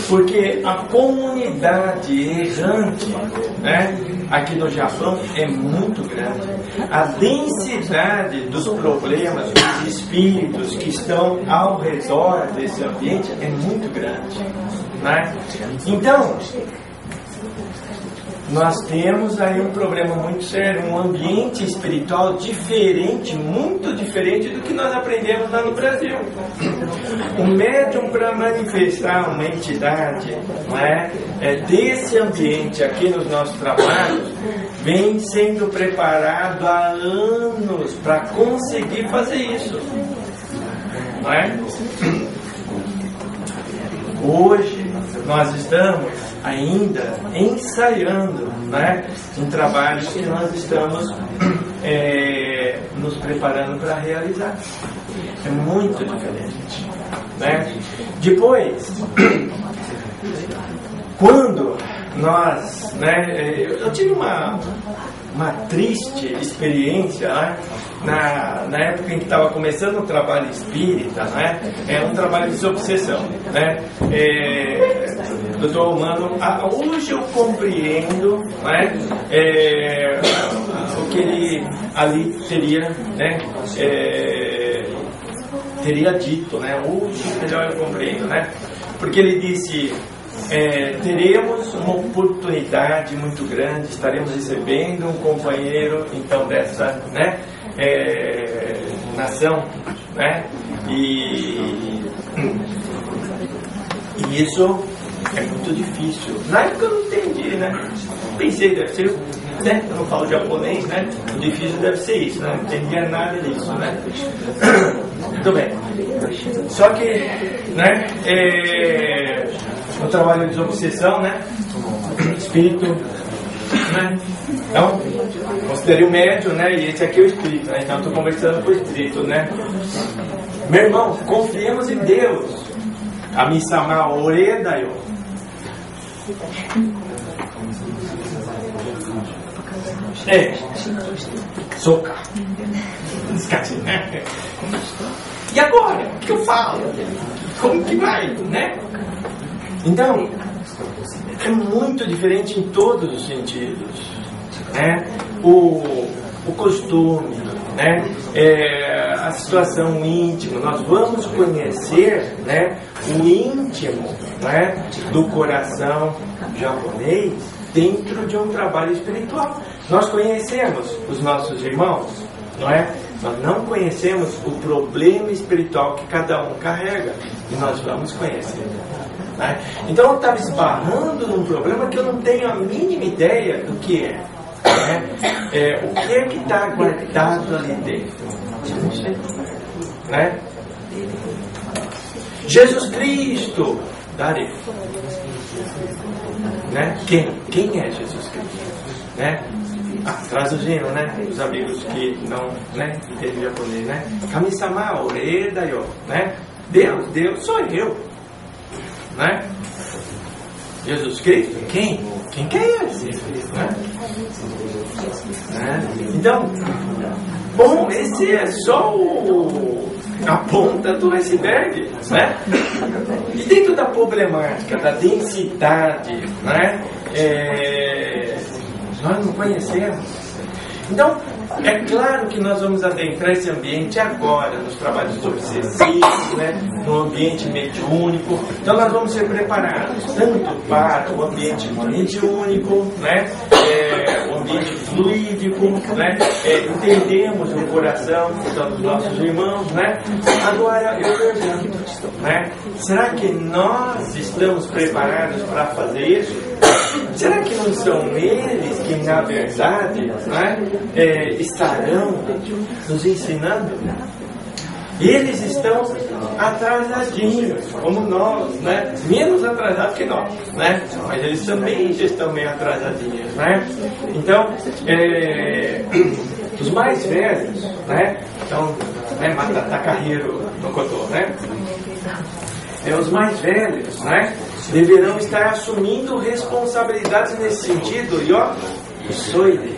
Porque a comunidade errante, né, aqui no Japão é muito grande. A densidade dos problemas, dos espíritos que estão ao redor desse ambiente é muito grande, né? Então, nós temos aí um problema muito sério, um ambiente espiritual diferente, muito diferente do que nós aprendemos lá no Brasil. O médium, para manifestar uma entidade, não é, desse ambiente aqui nos nossos trabalhos, vem sendo preparado há anos para conseguir fazer isso, não é? Hoje nós estamos ainda ensaiando, né, em trabalhos que nós estamos nos preparando para realizar. É muito diferente, né? Depois, quando nós, né, eu tive uma triste experiência, né, na época em que estava começando o trabalho espírita, né, um trabalho de desobsessão, né, doutor Humano, hoje eu compreendo, né, o que ele ali teria, né, teria dito, né? Melhor eu compreendo, né? Porque ele disse, teremos uma oportunidade muito grande, estaremos recebendo um companheiro, então, dessa, né, nação, né? E isso é muito difícil. Na época eu não entendi, né? Pensei, deve ser, né? Eu não falo japonês, né? O difícil deve ser isso, né? Não entendia nada disso, né? Muito bem. Só que, né? No trabalho de desobsessão, né? Espírito, né? Então, considerei o médium, né? E esse aqui é o espírito, né? Então, eu estou conversando com o espírito, né? Meu irmão, confiemos em Deus. Kami-sama ore da yo. Soca. Esquece, né? E agora? O que eu falo? Como que vai, né? Então, é muito diferente em todos os sentidos, né? O costume, né? A situação íntima. Nós vamos conhecer, né, o íntimo, né, do coração japonês dentro de um trabalho espiritual. Nós conhecemos os nossos irmãos, não é? Nós não conhecemos o problema espiritual que cada um carrega, e nós vamos conhecer, né? Então eu estava esbarrando num problema que eu não tenho a mínima ideia do que é, né? O que é que está guardado ali dentro? Não sei, né? Jesus Cristo, Dari, né? Quem é Jesus Cristo, né? Traduzindo, né? Os amigos que não, né, entendem japonês, né? Kami-sama ore da yo, né? Deus sou eu, né? Jesus Cristo, quem que é esse? Né? Então, bom, esse é só a ponta do iceberg, né? E dentro da problemática, da densidade, né? Nós não conhecemos. Então, é claro que nós vamos adentrar esse ambiente agora, nos trabalhos obsessivos, né? No ambiente mediúnico. Então, nós vamos ser preparados tanto para o ambiente mediúnico, né? O ambiente fluídico, né? Entendemos o coração dos nossos irmãos, né? Agora, eu pergunto, né? Será que nós estamos preparados para fazer isso? Será que não são eles que, na verdade, né, estarão nos ensinando? Eles estão atrasadinhos, como nós, né? Menos atrasados que nós, né? Mas eles também já estão meio atrasadinhos, né? Então, os mais velhos, né? Então, né, Mata Takahiro no Koto, né? Os mais velhos, né, deverão estar assumindo responsabilidades nesse sentido. E ó, sou ele,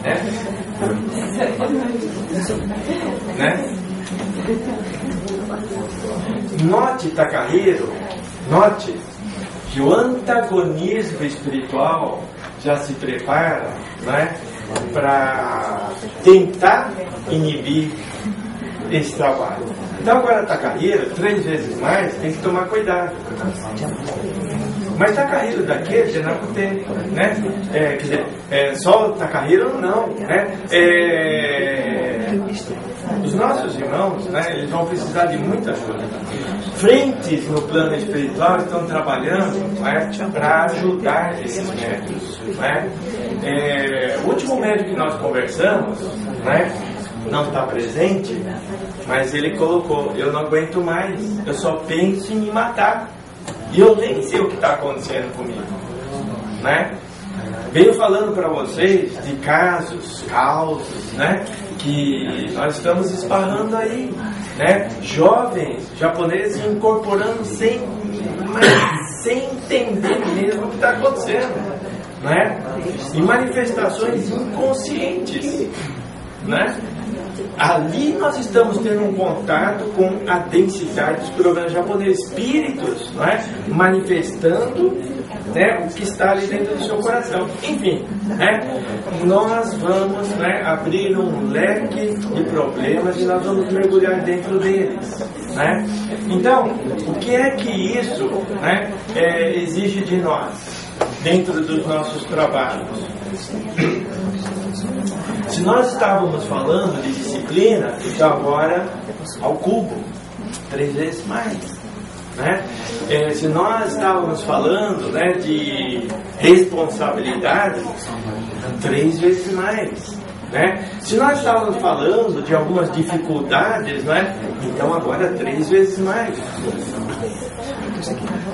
né? Note, Takahiro, note que o antagonismo espiritual já se prepara, né, para tentar inibir esse trabalho. Então agora Takahiro, 3 vezes mais, tem que tomar cuidado. Mas Takahiro daqui já não tem, né? Quer dizer, só o Takahiro não, né? Os nossos irmãos, né, eles vão precisar de muita ajuda. Frentes no plano espiritual estão trabalhando, né, para ajudar esses médicos, né? O último médico que nós conversamos, né, não está presente, mas ele colocou: eu não aguento mais, eu só penso em me matar, e eu nem sei o que está acontecendo comigo, né? Venho falando para vocês de casos, né, que nós estamos esbarrando aí, né? Jovens japoneses incorporando sem entender mesmo o que está acontecendo, né? E manifestações inconscientes, né? Ali nós estamos tendo um contato com a densidade dos programas japoneses, espíritos, não é? Manifestando né, o que está ali dentro do seu coração. Enfim, né, nós vamos, né, abrir um leque de problemas e nós vamos mergulhar dentro deles. Né? Então, o que é que isso, né, exige de nós, dentro dos nossos trabalhos? Se nós estávamos falando de disciplina, então agora ao cubo, 3 vezes mais. Né? Se nós estávamos falando, né, de responsabilidade, 3 vezes mais. Né? Se nós estávamos falando de algumas dificuldades, né, então agora 3 vezes mais.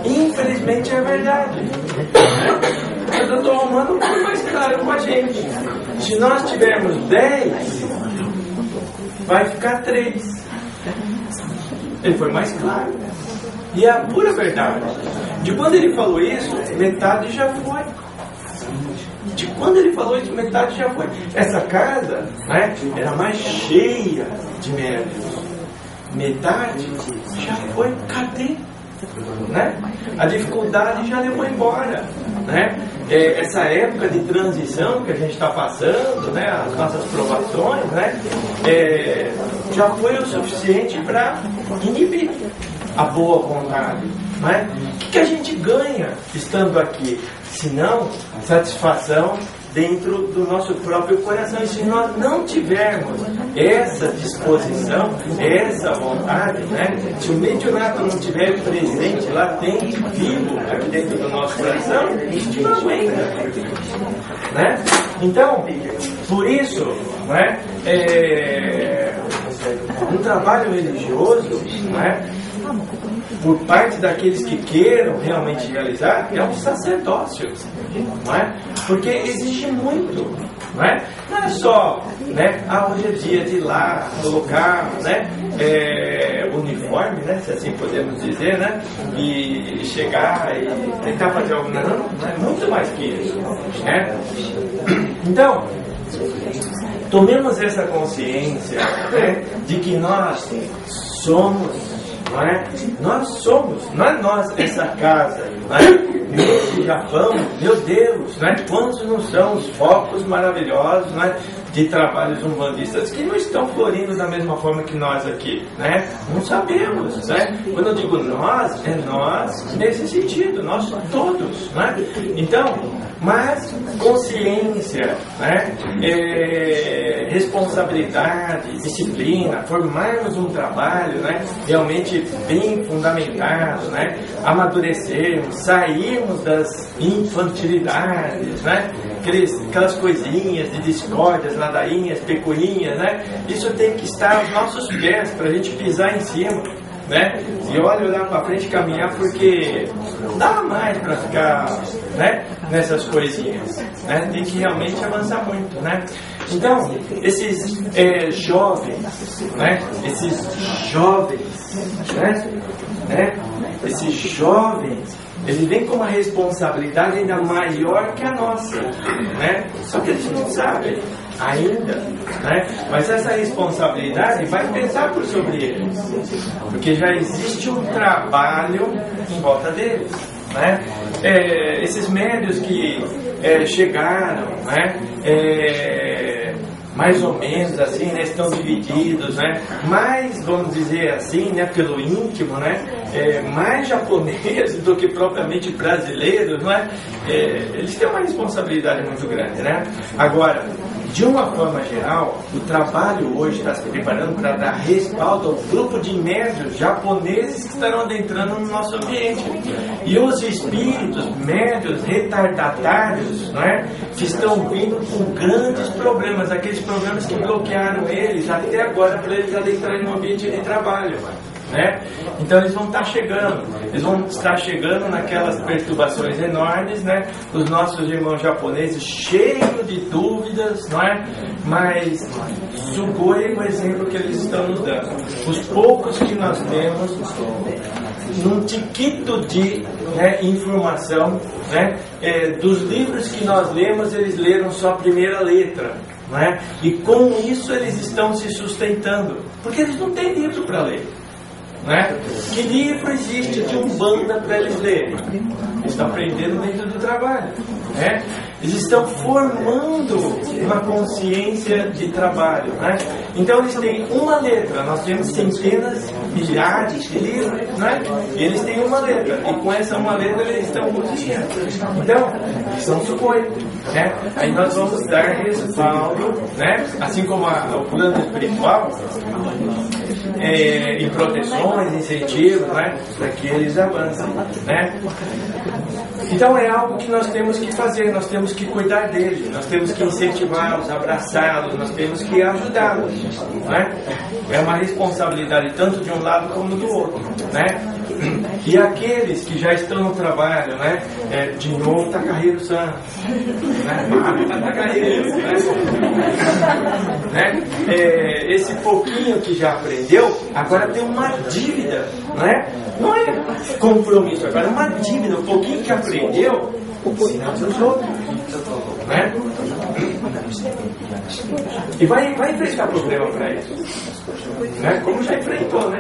Infelizmente é verdade. Mas eu estou arrumando um pouco mais claro com a gente. Se nós tivermos 10, vai ficar 3. Ele foi mais claro. E é a pura verdade. De quando ele falou isso, metade já foi. De quando ele falou isso, metade já foi. Essa casa, né, era mais cheia de médios. Metade já foi. Cadê? Né? A dificuldade já levou embora. Né? Essa época de transição que a gente está passando, né, as nossas provações, né, já foi o suficiente para inibir a boa vontade. Né? O que a gente ganha estando aqui? Se não, satisfação dentro do nosso próprio coração. E se nós não tivermos essa disposição, essa vontade, né? Se o mediunato não estiver presente, latente, vivo aqui dentro do nosso coração, a gente não aguenta. Né? Então, por isso, né, um trabalho religioso, né, por parte daqueles que queiram realmente realizar, é um sacerdócio, não é? Porque exige muito, não é? Não é só, né, hoje é dia de ir lá colocar, né, uniforme, né, se assim podemos dizer, né, e chegar e tentar fazer alguma coisa. Não, é muito mais que isso, né? Então, tomemos essa consciência, né, de que nós somos. Não é? Nós somos, não é nós essa casa, não é? Nesse Japão, meu Deus, não é? Quantos não são os focos maravilhosos, não é, de trabalhos umbandistas que não estão florindo da mesma forma que nós aqui, né? Não sabemos, né? Quando eu digo nós, é nós nesse sentido, nós todos, né? Então, mas consciência, né? Responsabilidade, disciplina, formarmos um trabalho, né, realmente bem fundamentado, né, amadurecermos, sairmos das infantilidades, né, aquelas coisinhas de discórdias, ladainhas, pecuinhas, né, isso tem que estar aos nossos pés para a gente pisar em cima. Né? E olha para frente e caminhar, porque não dá mais para ficar, né, nessas coisinhas, né? Tem que realmente avançar muito, né? Então, esses jovens, né? Esses jovens, eles vêm com uma responsabilidade ainda maior que a nossa, né? Só que eles não sabem ainda, né? Mas essa responsabilidade vai pesar por sobre eles, porque já existe um trabalho em volta deles, né? Esses médios que chegaram, né, mais ou menos assim, né, estão divididos, né, mais, vamos dizer assim, né, pelo íntimo, né, mais japoneses do que propriamente brasileiros, não é? Eles têm uma responsabilidade muito grande, né? Agora, de uma forma geral, o trabalho hoje está se preparando para dar respaldo ao grupo de médios japoneses que estarão adentrando no nosso ambiente. E os espíritos médios retardatários, não é, que estão vindo com grandes problemas, aqueles problemas que bloquearam eles até agora para eles adentrarem no ambiente de trabalho. Né? Então eles vão estar chegando naquelas perturbações enormes, né? Os nossos irmãos japoneses cheios de dúvidas, não é? Mas sugoi o exemplo que eles estão nos dando. Os poucos que nós temos, num tiquito de, né, informação, né, dos livros que nós lemos, eles leram só a primeira letra, não é? E com isso eles estão se sustentando, porque eles não têm livro para ler. Né? Que livro existe de Umbanda para eles lerem? Eles estão aprendendo dentro do trabalho, né? Eles estão formando uma consciência de trabalho, né? Então eles têm uma letra, nós temos centenas, milhares de livros, né? E eles têm uma letra, e com essa uma letra eles estão conseguindo. Então, são Sukhoi, né? Aí nós vamos dar respaldo, né? Assim como o plano espiritual, e proteções, incentivos, né? Para que eles avancem, né? Então é algo que nós temos que fazer, nós temos que cuidar deles, nós temos que incentivá-los, abraçá-los, nós temos que ajudá-los, né? É uma responsabilidade tanto de um lado como do outro, né? E aqueles que já estão no trabalho, né? De novo Takahiro-san, né? Takahiro, né? Esse pouquinho que já aprendeu, agora tem uma dívida, né? Não é compromisso, agora é uma dívida, o pouquinho que aprendeu, ensinar para os outros, né? E vai enfrentar problema para isso, né? Como já enfrentou, né?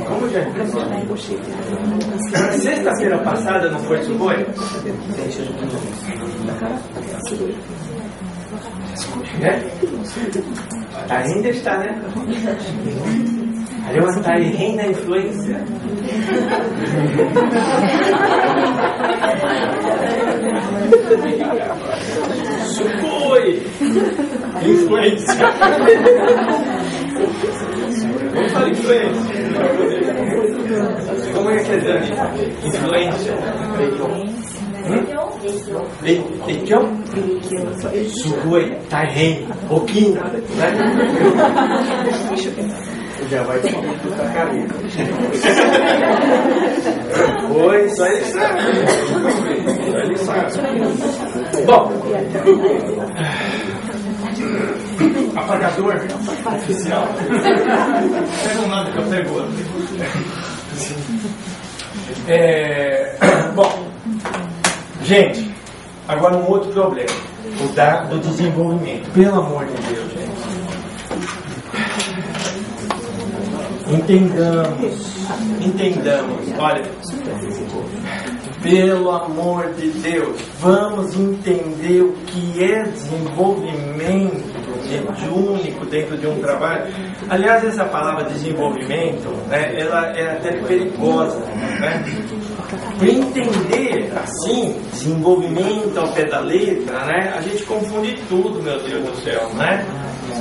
Como já enfrentou. Sexta-feira passada não foi Sukhoi? Né? Ainda está, né? Ali uma tairém na influência. Sukhoi! Influência. Vamos falar influência. Como é que é, Dani? Influência. Leikyo? Sukhoi, tairém, pouquinho, né? Já vai disputar carinho. Foi, só ele sabe. Só ele sabe. Bom, apagador oficial. Pega um lado que eu pego outro. Bom, gente, agora um outro problema. O do desenvolvimento. Pelo amor de Deus, gente. Entendamos, olha, pelo amor de Deus, vamos entender o que é desenvolvimento mediúnico dentro de um trabalho. Aliás, essa palavra desenvolvimento, né, ela é até perigosa, né? Para entender assim, desenvolvimento ao pé da letra, né, a gente confunde tudo, meu Deus do céu, né?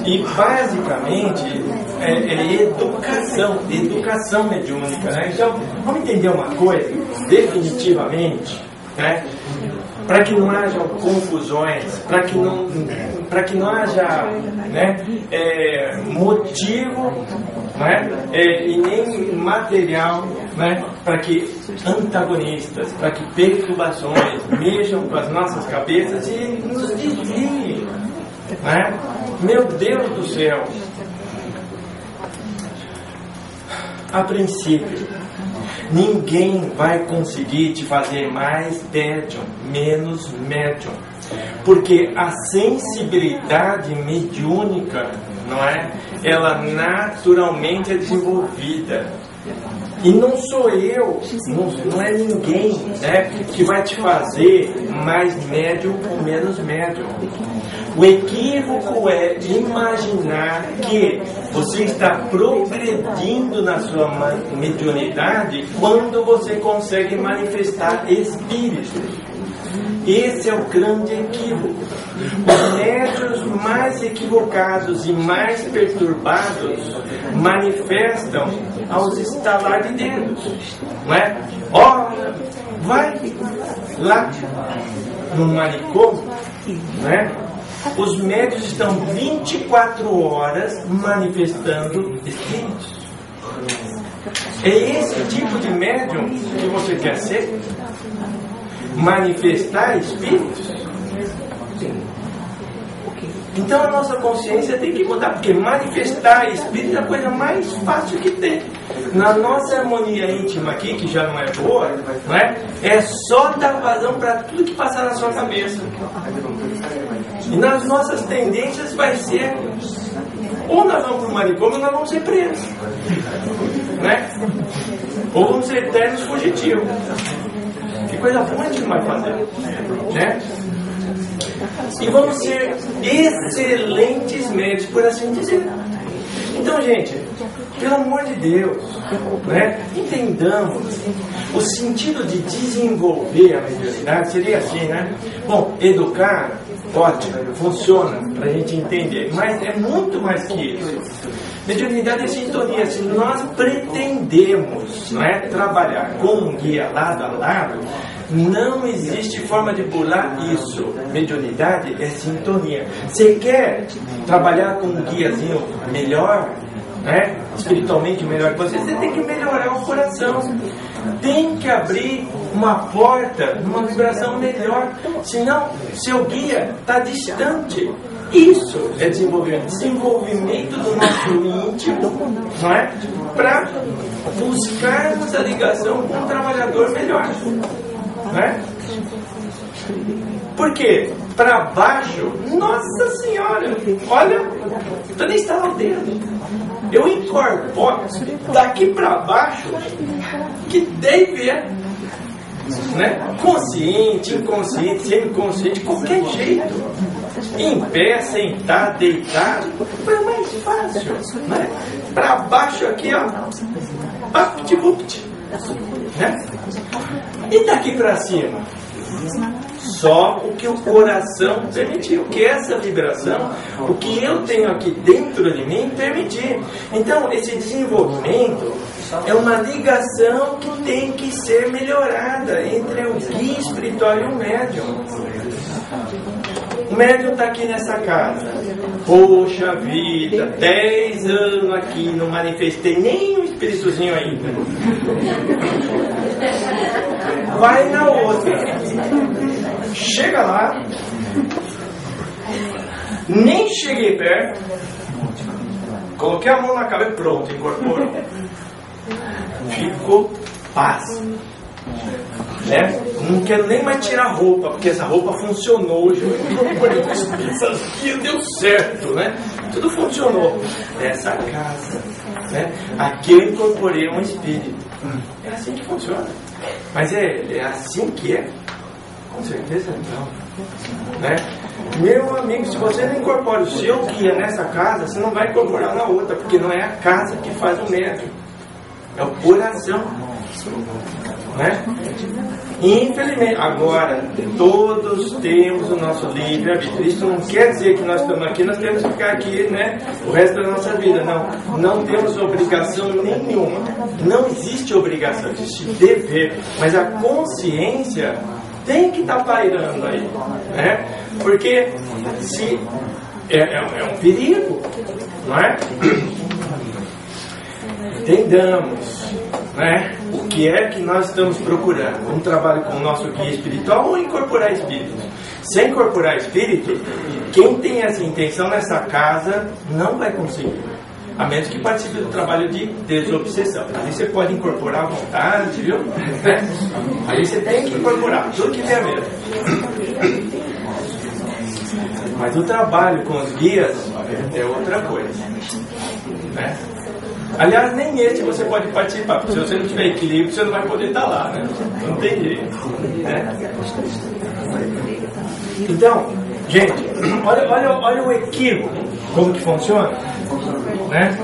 E basicamente é educação mediúnica, né? Então, vamos entender uma coisa, definitivamente, né? Para que não haja confusões, para que não haja, né, motivo, né, e nem material, né, para que antagonistas, para que perturbações mexam com as nossas cabeças e nos desviem, né? Meu Deus do céu! A princípio, ninguém vai conseguir te fazer mais médium, menos médium, porque a sensibilidade mediúnica, não é? Ela naturalmente é desenvolvida. E não sou eu, não é ninguém, né, que vai te fazer mais médium ou menos médium. O equívoco é imaginar que você está progredindo na sua mediunidade quando você consegue manifestar espíritos. Esse é o grande equívoco. Os médiuns mais equivocados e mais perturbados manifestam aos estalar de dedos, não é? Ora, vai lá no manicômio, não é? Os médiuns estão 24 horas manifestando espíritos. É esse tipo de médium que você quer ser? Manifestar espíritos? Então a nossa consciência tem que mudar, porque manifestar espírito é a coisa mais fácil que tem. Na nossa harmonia íntima aqui, que já não é boa, não é? É só dar vazão para tudo que passar na sua cabeça. E nas nossas tendências vai ser, ou nós vamos para o manicômio ou nós vamos ser presos, né? Ou vamos ser eternos fugitivos. Que coisa boa a gente não vai fazer, né? E vamos ser excelentes médicos, por assim dizer. Então, gente, pelo amor de Deus, né, entendamos o sentido de desenvolver a mediunidade. Seria assim, né? Bom, educar, ótimo, funciona para a gente entender, mas é muito mais que isso. Mediunidade é sintonia. Se nós pretendemos, não é, trabalhar com um guia lado a lado, não existe forma de pular isso. Mediunidade é sintonia. Você quer trabalhar com um guiazinho melhor, né, espiritualmente melhor que você tem que melhorar o coração. Tem que abrir uma porta, uma vibração melhor. Senão, seu guia está distante. Isso é desenvolvimento. Desenvolvimento do nosso íntimo, não é? Para buscarmos a ligação com um trabalhador melhor. Né? Porque para baixo, nossa senhora, olha, eu nem estava o dedo. Eu incorporo daqui para baixo, que deve é, né? Consciente, inconsciente, semiconsciente, qualquer jeito. Em pé, sentado, deitado, é mais fácil, né? Para baixo aqui, ó, apt-vupt, né? E daqui para cima? Só o que o coração permitiu, que essa vibração, o que eu tenho aqui dentro de mim, permitir. Então, esse desenvolvimento é uma ligação que tem que ser melhorada entre o guia espiritual e o médium. O médium está aqui nessa casa. Poxa vida, 10 anos aqui, não manifestei nem um espíritozinho ainda. Vai na outra. Chega lá. Nem cheguei perto. Coloquei a mão na cabeça, pronto, incorporou. Ficou paz. Né? Não quero nem mais tirar a roupa, porque essa roupa funcionou hoje. Essas guias deu certo, né? Tudo funcionou nessa casa, né? Aqui eu incorporei um espírito. É assim que funciona. Mas é assim que é? Com certeza não, né? Meu amigo, se você não incorpora o seu guia nessa casa, você não vai incorporar na outra, porque não é a casa que faz o médium, é o coração, né? Infelizmente, agora todos temos o nosso livre-arbítrio. Isso não quer dizer que nós estamos aqui, nós temos que ficar aqui, né, o resto da nossa vida. Não temos obrigação nenhuma. Não existe obrigação, existe dever. Mas a consciência tem que estar pairando aí, né? Porque se é um perigo, não é? Entendamos, né, o que é que nós estamos procurando. Um trabalho com o nosso guia espiritual ou incorporar espíritos? Sem incorporar espírito, quem tem essa intenção nessa casa não vai conseguir, a menos que participe do trabalho de desobsessão. Aí você pode incorporar à vontade, viu? Aí você tem que incorporar tudo que vier mesmo. Mas o trabalho com os guias é outra coisa, né? Aliás, nem esse você pode participar, porque se você não tiver equilíbrio, você não vai poder estar lá, né? Não tem jeito, né? Então, gente, olha o equívoco, como que funciona, né?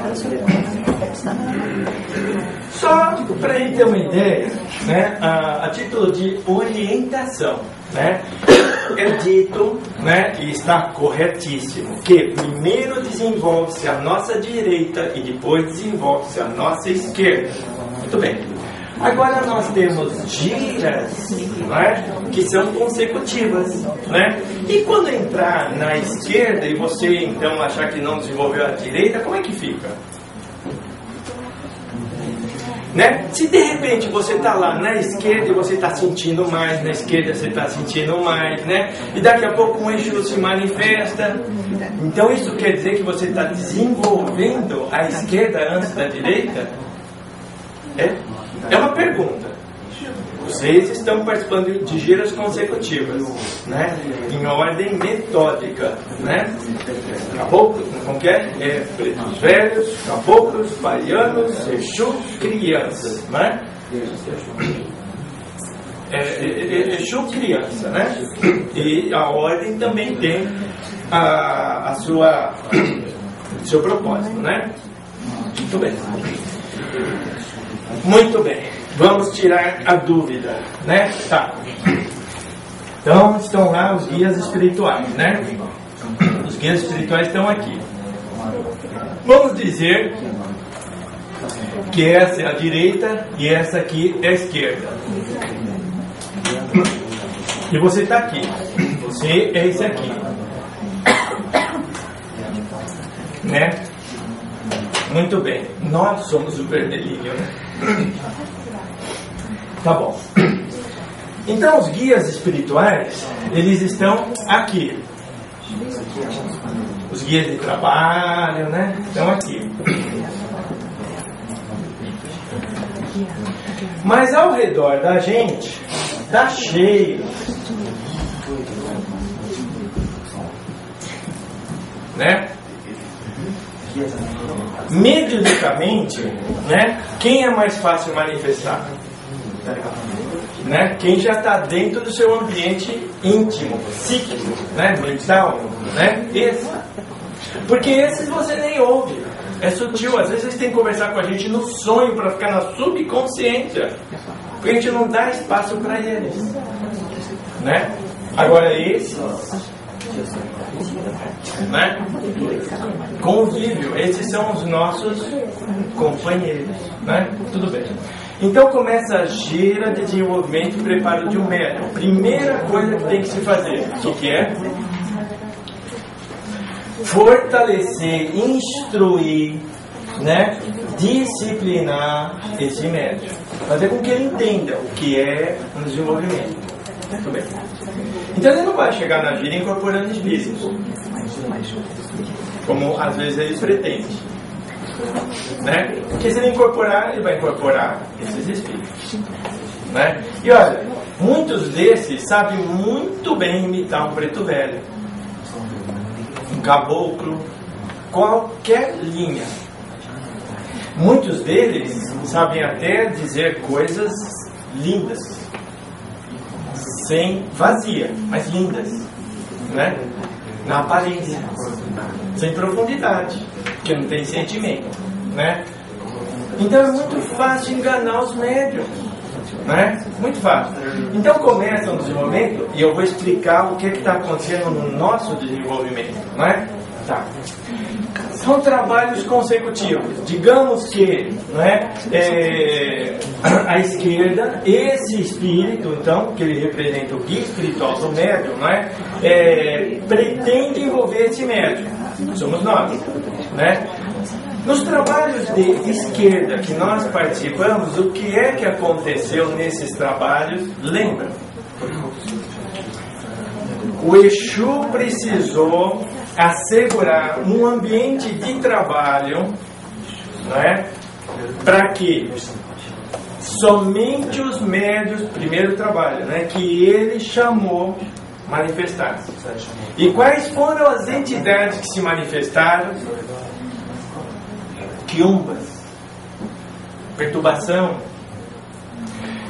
Só para a gente ter uma ideia, né, a título de orientação, né, é dito, né, e está corretíssimo, que primeiro desenvolve-se a nossa direita e depois desenvolve-se a nossa esquerda. Muito bem. Agora nós temos giras, né, que são consecutivas, né? E quando entrar na esquerda e você então achar que não desenvolveu a direita, como é que fica? Né? Se de repente você está lá na esquerda e você está sentindo mais, na esquerda você está sentindo mais, né? E daqui a pouco um eixo se manifesta, então isso quer dizer que você está desenvolvendo a esquerda antes da direita? É uma pergunta. Vocês estão participando de giras consecutivas, né? Em ordem metódica, né? Caboclos, como que é? Pretos velhos, caboclos, baianos, exus, crianças, né? Exu criança, né? E a ordem também tem seu propósito, né? Muito bem. Muito bem. Vamos tirar a dúvida, né? Tá. Então estão lá os guias espirituais, né? Os guias espirituais estão aqui. Vamos dizer que essa é a direita e essa aqui é a esquerda. E você está aqui. Você é esse aqui. Né? Muito bem. Nós somos o verdelhinho, né? Tá bom. Então os guias espirituais, eles estão aqui. Os guias de trabalho, né? Estão aqui. Mas ao redor da gente está cheio, né? Mediunicamente, né? Quem é mais fácil manifestar? Né? Quem já está dentro do seu ambiente íntimo, psíquico, né? Mental, né? Esse. Porque esses você nem ouve. É sutil, às vezes eles têm que conversar com a gente no sonho para ficar na subconsciência. Porque a gente não dá espaço para eles, né? Agora esses, né? Convívio, esses são os nossos companheiros, né? Tudo bem. Então começa a gira de desenvolvimento e preparo de um médium. Primeira coisa que tem que se fazer, o que é? Fortalecer, instruir, né? Disciplinar esse médium. Fazer com que ele entenda o que é um desenvolvimento. Muito bem. Então ele não vai chegar na vida incorporando espíritos, como às vezes ele pretende, né? Porque se ele incorporar, ele vai incorporar esses espíritos, né? E olha, muitos desses sabem muito bem imitar um preto velho, um caboclo, qualquer linha. Muitos deles sabem até dizer coisas lindas, sem vazia, mas lindas, né? Na aparência, sem profundidade, porque não tem sentimento, né? Então é muito fácil enganar os médiuns, né? Muito fácil. Então começa um desenvolvimento e eu vou explicar o que está acontecendo no nosso desenvolvimento, né? Tá. São trabalhos consecutivos. Digamos que, né, a esquerda, esse espírito, então, que ele representa o guia espiritual do médium, né, pretende envolver esse médium. Somos nós, né? Nos trabalhos de esquerda que nós participamos, o que é que aconteceu nesses trabalhos? Lembra? O Exu precisou assegurar um ambiente de trabalho, né, para que somente os médios, primeiro trabalho, né, que ele chamou, manifestassem. E quais foram as entidades que se manifestaram? Quiumbas, perturbação.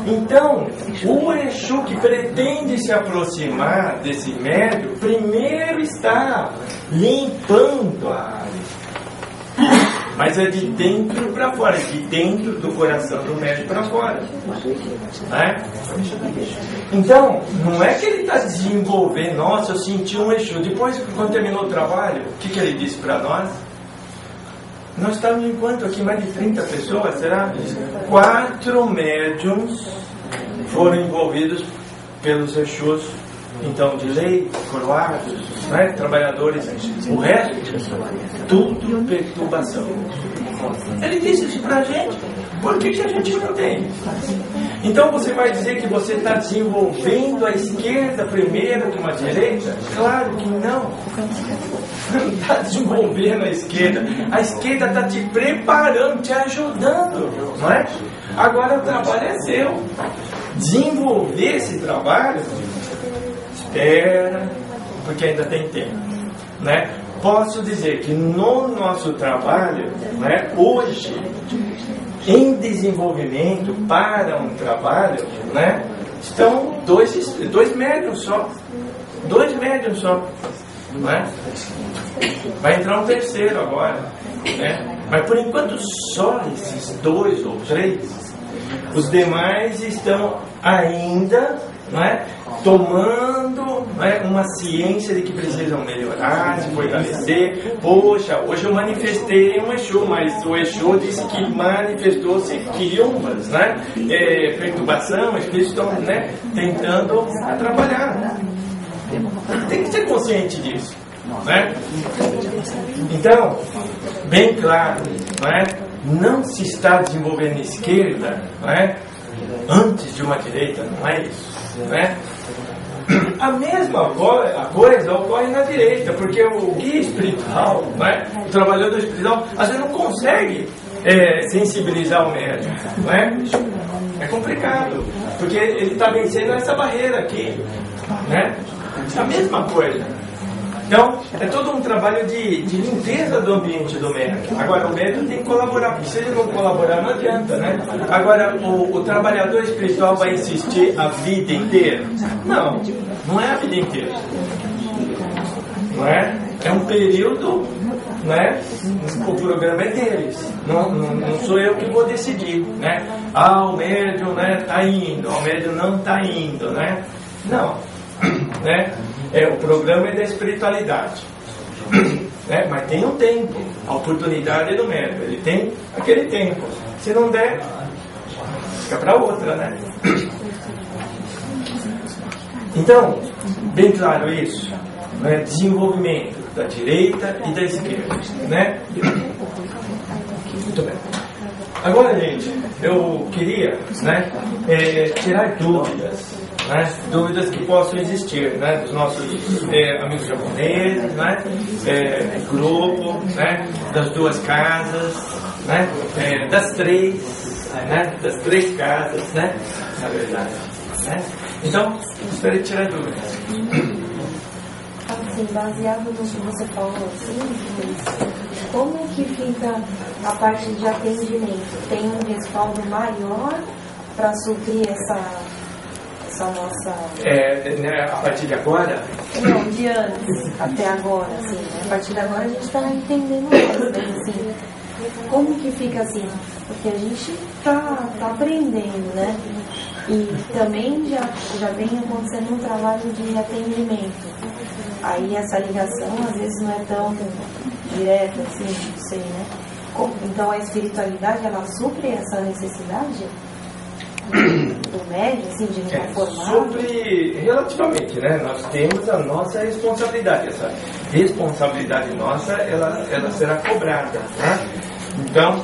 Então, o Exu que pretende se aproximar desse médium, primeiro está limpando a área. Mas é de dentro para fora, de dentro do coração do médium para fora. Né? Então, não é que ele está desenvolvendo, nossa, eu senti um Exu. Depois, quando terminou o trabalho, o que ele disse para nós? Nós estamos em quanto aqui? Mais de 30 pessoas, será? 4 médiums foram envolvidos pelos Exus, então, de lei, coroados, né? Trabalhadores. O resto, tudo perturbação. Ele disse isso pra gente. Por que a gente não tem? Então você vai dizer que você está desenvolvendo a esquerda primeiro que uma direita? Claro que não. Não está desenvolvendo a esquerda. A esquerda está te preparando, te ajudando, não é? Agora o trabalho é seu. Desenvolver esse trabalho, espera, porque ainda tem tempo, né? Posso dizer que no nosso trabalho, né, hoje, em desenvolvimento para um trabalho, né, estão dois médiums só. 2 médiums só. Não é? Vai entrar um terceiro agora. Né? Mas por enquanto só esses 2 ou 3. Os demais estão ainda, não é, tomando, não é, uma ciência de que precisam melhorar, se fortalecer. Poxa, hoje eu manifestei um Exu, mas o Exu disse que manifestou-se quiumbas, né? Perturbação, os espíritos estão, né, tentando atrapalhar. Tem que ser consciente disso, né? Então, bem claro, não é? Não se está desenvolvendo esquerda, não é? Antes de uma direita, não é isso, não é? A mesma coisa ocorre na direita, porque o guia espiritual, não é? O trabalhador espiritual, às vezes não consegue sensibilizar o médium, não é? É complicado, porque ele está vencendo essa barreira aqui, né? A mesma coisa. Então, é todo um trabalho de limpeza do ambiente do médium. Agora, o médium tem que colaborar, porque se ele não colaborar, não adianta, né? Agora, o trabalhador espiritual vai insistir a vida inteira? Não, não é a vida inteira. Não é? É um período, né? O programa é deles. Não sou eu que vou decidir, né? O médium, né, está indo, o médium não está indo, né? Não. Né? O programa é da espiritualidade, né? Mas tem um tempo, a oportunidade é do médium, ele tem aquele tempo. Se não der, fica para outra, né? Então, bem claro isso, né? Desenvolvimento da direita e da esquerda, né? Muito bem. Agora, gente, eu queria, né, tirar dúvidas. Né? Dúvidas que possam existir, né? Dos nossos amigos japoneses, né? Grupo, né? Das 2 casas, né? Das 3, né? Das 3 casas, né? Na verdade, né? Então, gostaria de tirar dúvidas. Assim, baseado no que você falou, assim, como que fica a parte de atendimento? Tem um respaldo maior para suprir essa nossa... A partir de agora? Não, de antes até agora, assim, né? A partir de agora a gente está entendendo mais, né? Assim, como que fica assim? Porque a gente tá aprendendo, né? E também já vem acontecendo um trabalho de atendimento. Aí essa ligação às vezes não é tão direta assim, não sei, né? Então a espiritualidade, ela supre essa necessidade do médium, assim, de informar? Supre relativamente, né? Nós temos a nossa responsabilidade. Essa responsabilidade nossa, ela será cobrada, né? Então,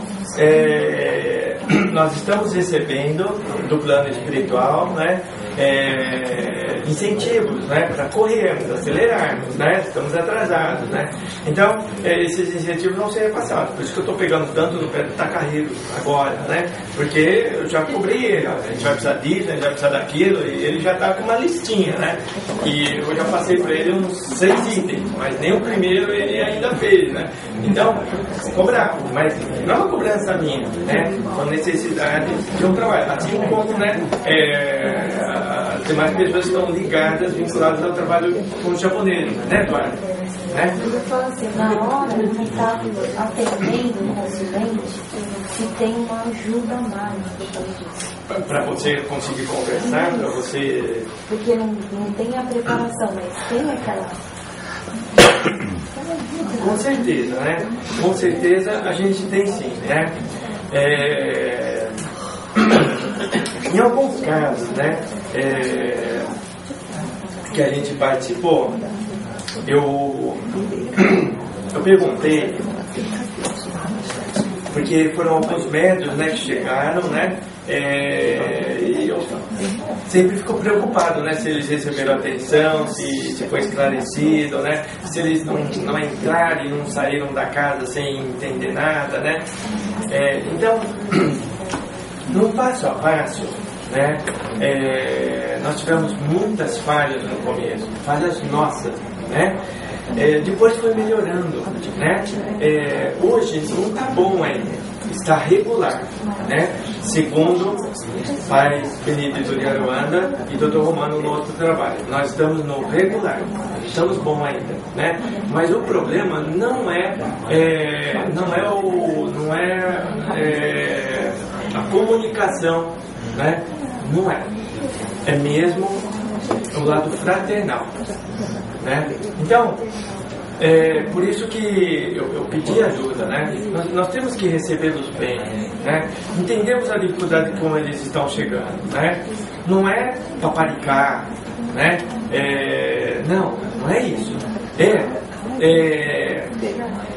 nós estamos recebendo do plano espiritual, né, incentivos, né, para corrermos, acelerarmos, né? Estamos atrasados, né? Então, esses incentivos vão ser repassados. Por isso que eu estou pegando tanto no pé do Tacarreiro agora, né? Porque eu já cobri ele, ó, a gente vai precisar disso, a gente vai precisar daquilo, e ele já está com uma listinha, né? E eu já passei para ele uns 6 itens, mas nem o primeiro ele ainda fez, né? Então, cobrar, mas não é uma cobrança minha, né? Com necessidade de um trabalho. Assim como, né, as demais pessoas estão ligadas, vinculadas ao trabalho com os japoneses, né, Eduardo? Né? Eu falo assim, na hora que está atendendo o consulente, se tem uma ajuda mais depois disso. Para você conseguir conversar, para você... Porque não tem a preparação, mas tem aquela... Com certeza, né? Com certeza a gente tem sim, né? Em alguns casos, né, que a gente participou, eu perguntei, porque foram alguns médios, né, que chegaram, né, e eu sempre fico preocupado, né, se eles receberam atenção, se foi esclarecido, né, se eles não entraram e não saíram da casa sem entender nada, né. Então, num passo a passo, né, nós tivemos muitas falhas no começo, falhas nossas, né. Depois foi melhorando, né. Hoje não está bom ainda, está regular, né. segundo Pai Benedito de Aruanda e Dr. Romano no outro trabalho. Nós estamos no regular, estamos bom ainda, né? Mas o problema não é a comunicação, né? Não é. É mesmo o lado fraternal, né? Então, por isso que eu pedi ajuda, né? Nós temos que recebê-los bem, né? Entendemos a dificuldade como eles estão chegando, né? Não é paparicar, né? Não é isso.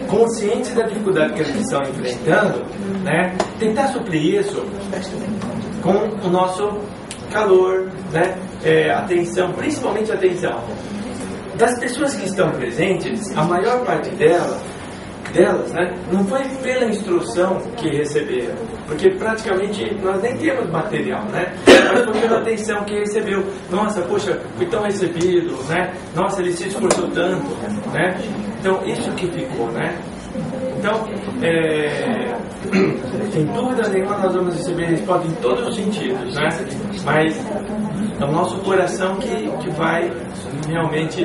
Conscientes da dificuldade que eles estão enfrentando, né? Tentar suprir isso com o nosso calor, né? Atenção, principalmente atenção. Das pessoas que estão presentes, a maior parte delas, né, não foi pela instrução que receberam, porque praticamente nós nem temos material, né? Mas foi pela atenção que recebeu. Nossa, poxa, fui tão recebido, né? Nossa, ele se esforçou tanto, né? Então, isso que ficou, né? Então, sem dúvida nenhuma, nós vamos receber resposta em todos os sentidos, né? Mas é o nosso coração que vai realmente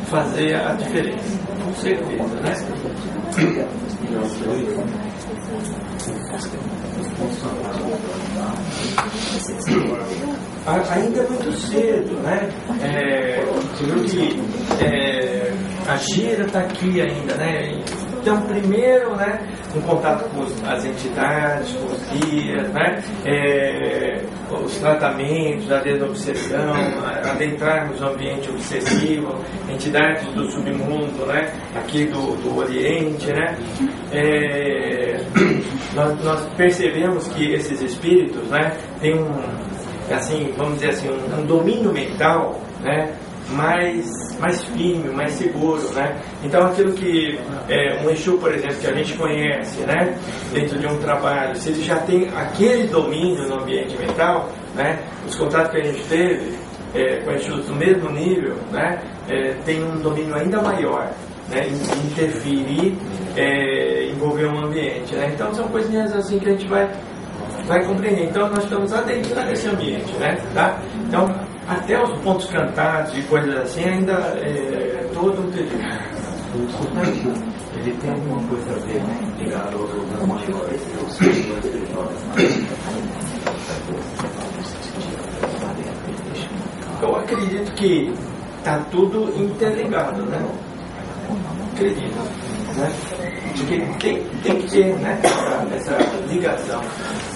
fazer a diferença, com certeza, né? Ainda é muito cedo, né? Você viu que a gira está aqui ainda, né? Então, primeiro, né, um contato com as entidades, com os guias, né, os tratamentos, a desobsessão, adentrarmos no ambiente obsessivo, entidades do submundo, né, aqui do Oriente, né, nós percebemos que esses espíritos, né, têm assim, vamos dizer assim, um domínio mental, né, mais firme, mais seguro, né? Então aquilo que um Exu, por exemplo, que a gente conhece, né, dentro de um trabalho, se ele já tem aquele domínio no ambiente mental, né, os contatos que a gente teve com Exus do mesmo nível, né, tem um domínio ainda maior, né, interferir, envolver um ambiente, né? Então são coisinhas assim que a gente vai compreender. Então nós estamos adentrando esse ambiente, né? Tá? Então até os pontos cantados e coisas assim ainda todo um período. Ele tem alguma coisa a ver, né, ligado aos outros maiores e aos espirituais? Eu acredito que está tudo interligado, né? Acredito, né? Porque tem que ter, né, essa ligação,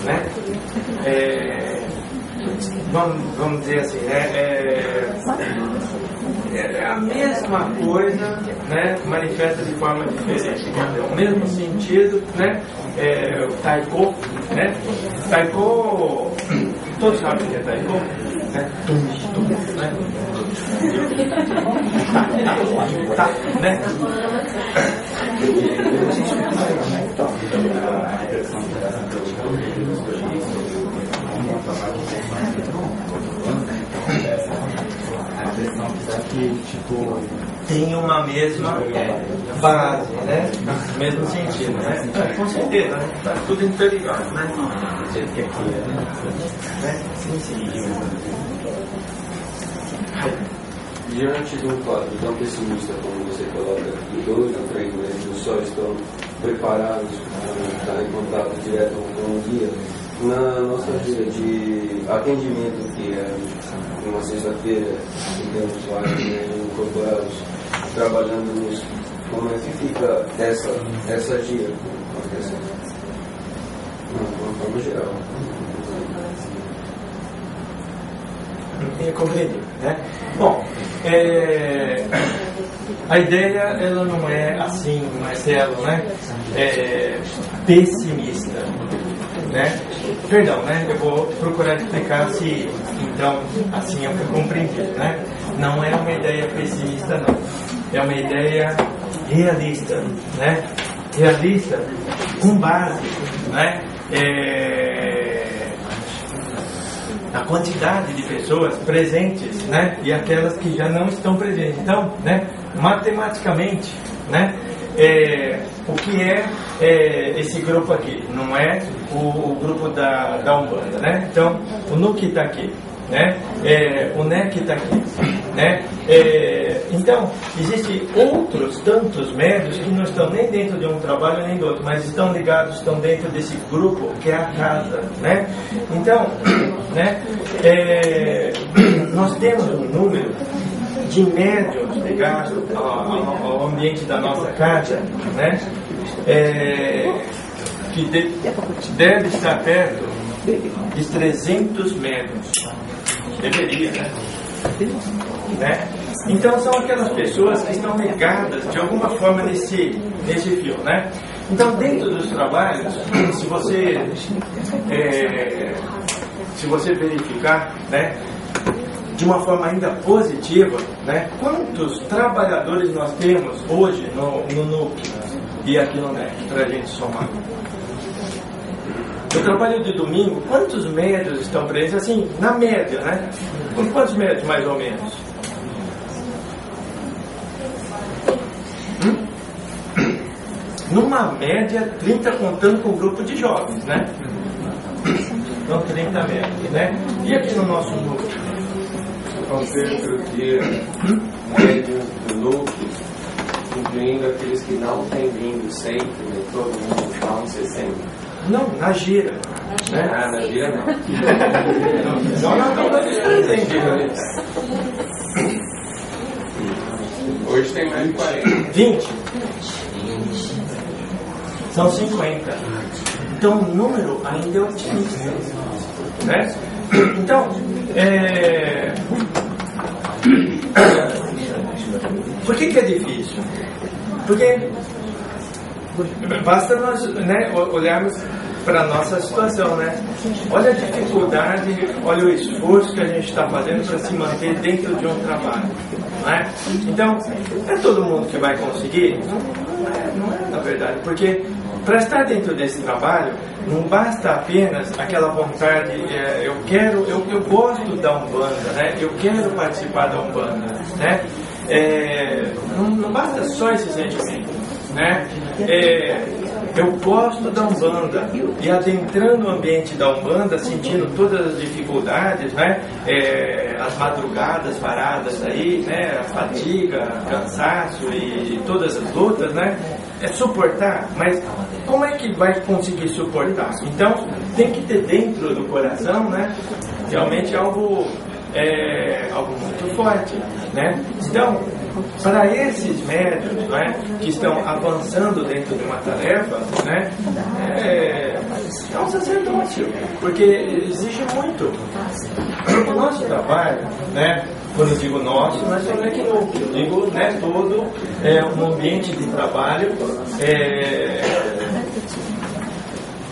né? Vamos dizer assim, é a mesma coisa, né, manifesta de forma diferente, o mesmo sentido, né? O taiko, né? Taiko, todos sabem o que é taiko, né? Tá, né? Tem uma mesma base, né? Mesmo sentido, né? Com certeza, né? Tá tudo interligado, né? Sim. Diante de um quadro tão pessimista como você coloca, que 2 ou 3 meses só estão preparados para estar em contato direto com o guia, na nossa vida de atendimento, que é uma sexta-feira, temos lá incorporados, trabalhando nisso, como é que fica essa dia? De uma forma geral. Compreendido, né? Bom, a ideia ela não é assim, Marcelo, né? Pessimista, né? Perdão, né? Eu vou procurar explicar se então assim eu compreendi, né? Não é uma ideia pessimista, não. É uma ideia realista, né? Realista com base, né? A quantidade de pessoas presentes, né, e aquelas que já não estão presentes. Então, né, matematicamente, né, o que é esse grupo aqui, não é o grupo da Umbanda, né? Então, o NUC está aqui, né? O NEC está aqui, né? Então, existem outros tantos médios que não estão nem dentro de um trabalho nem do outro, mas estão ligados, estão dentro desse grupo que é a casa, né? Então, né? Nós temos um número de médiums ligados ao ambiente da nossa casa, né? Que deve estar perto de 300 médiums. Deveria, né? Então são aquelas pessoas que estão ligadas de alguma forma nesse fio, né? Então, dentro dos trabalhos, se você verificar, né, de uma forma ainda positiva, né, quantos trabalhadores nós temos hoje no NUC e aqui no NEC, para a gente somar? No trabalho de domingo, quantos médios estão presentes? Assim, na média, né? Quantos médios, mais ou menos? Numa média, 30 contando com o grupo de jovens, né? Então, 30 médios, né? E aqui no nosso núcleo? São cerca de médios do núcleo, incluindo aqueles que não têm vindo sempre, né? Todo mundo vão ser sempre. Não, na gira. Né? Na gira não. Não presente. Hoje tem mais de 40. 20. São 50. Então o número ainda é otimista, né? Então, por que é difícil? Porque basta nós, né, olharmos para a nossa situação, né? Olha a dificuldade, olha o esforço que a gente está fazendo para se manter dentro de um trabalho, né? Então, é todo mundo que vai conseguir? Não é na verdade, porque para estar dentro desse trabalho, não basta apenas aquela vontade, eu gosto da Umbanda, né? Eu quero participar da Umbanda, né? Não basta só esse sentimento, né? Eu gosto da Umbanda e adentrando o ambiente da Umbanda, sentindo todas as dificuldades, né? As madrugadas paradas aí, né? A fadiga, cansaço e todas as lutas, né? Suportar, mas como é que vai conseguir suportar? Então tem que ter dentro do coração, né? Realmente algo muito forte, né? Então, para esses médios, né, que estão avançando dentro de uma tarefa, né, é um sacerdócio, porque exige muito. O nosso trabalho, né, quando eu digo nosso, não é só aqui no, eu digo, né, todo um ambiente de trabalho,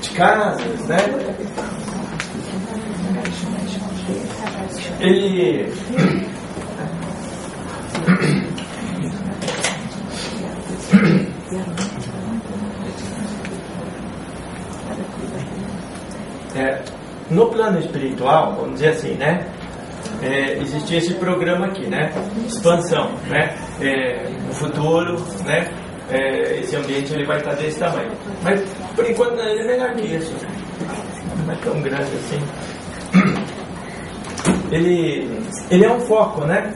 de casas, né? Ele no plano espiritual, vamos dizer assim, né? Existia esse programa aqui, né? Expansão, né? No futuro, né? Esse ambiente ele vai estar desse tamanho. Mas por enquanto ele é menor que isso. Não é tão grande assim. Ele é um foco, né?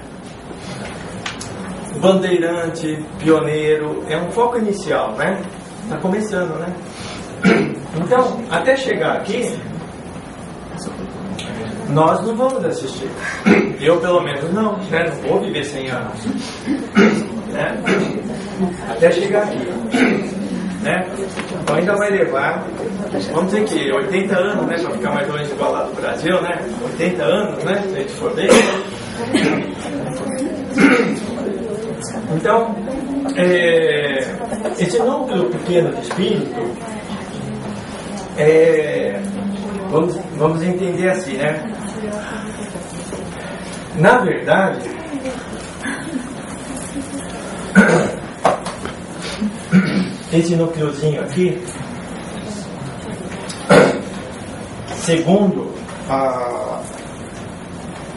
Bandeirante, pioneiro, é um foco inicial, né? Está começando, né? Então, até chegar aqui, nós não vamos assistir. Eu, pelo menos, não, né? Não vou viver 100 anos. Né? Até chegar aqui. Né? Então ainda vai levar, vamos dizer que 80 anos, né? Para ficar mais ou menos igual lá do Brasil, né? 80 anos, né? Se a gente for bem. Então, esse núcleo pequeno de espírito, vamos entender assim, né? Na verdade, esse núcleozinho aqui, segundo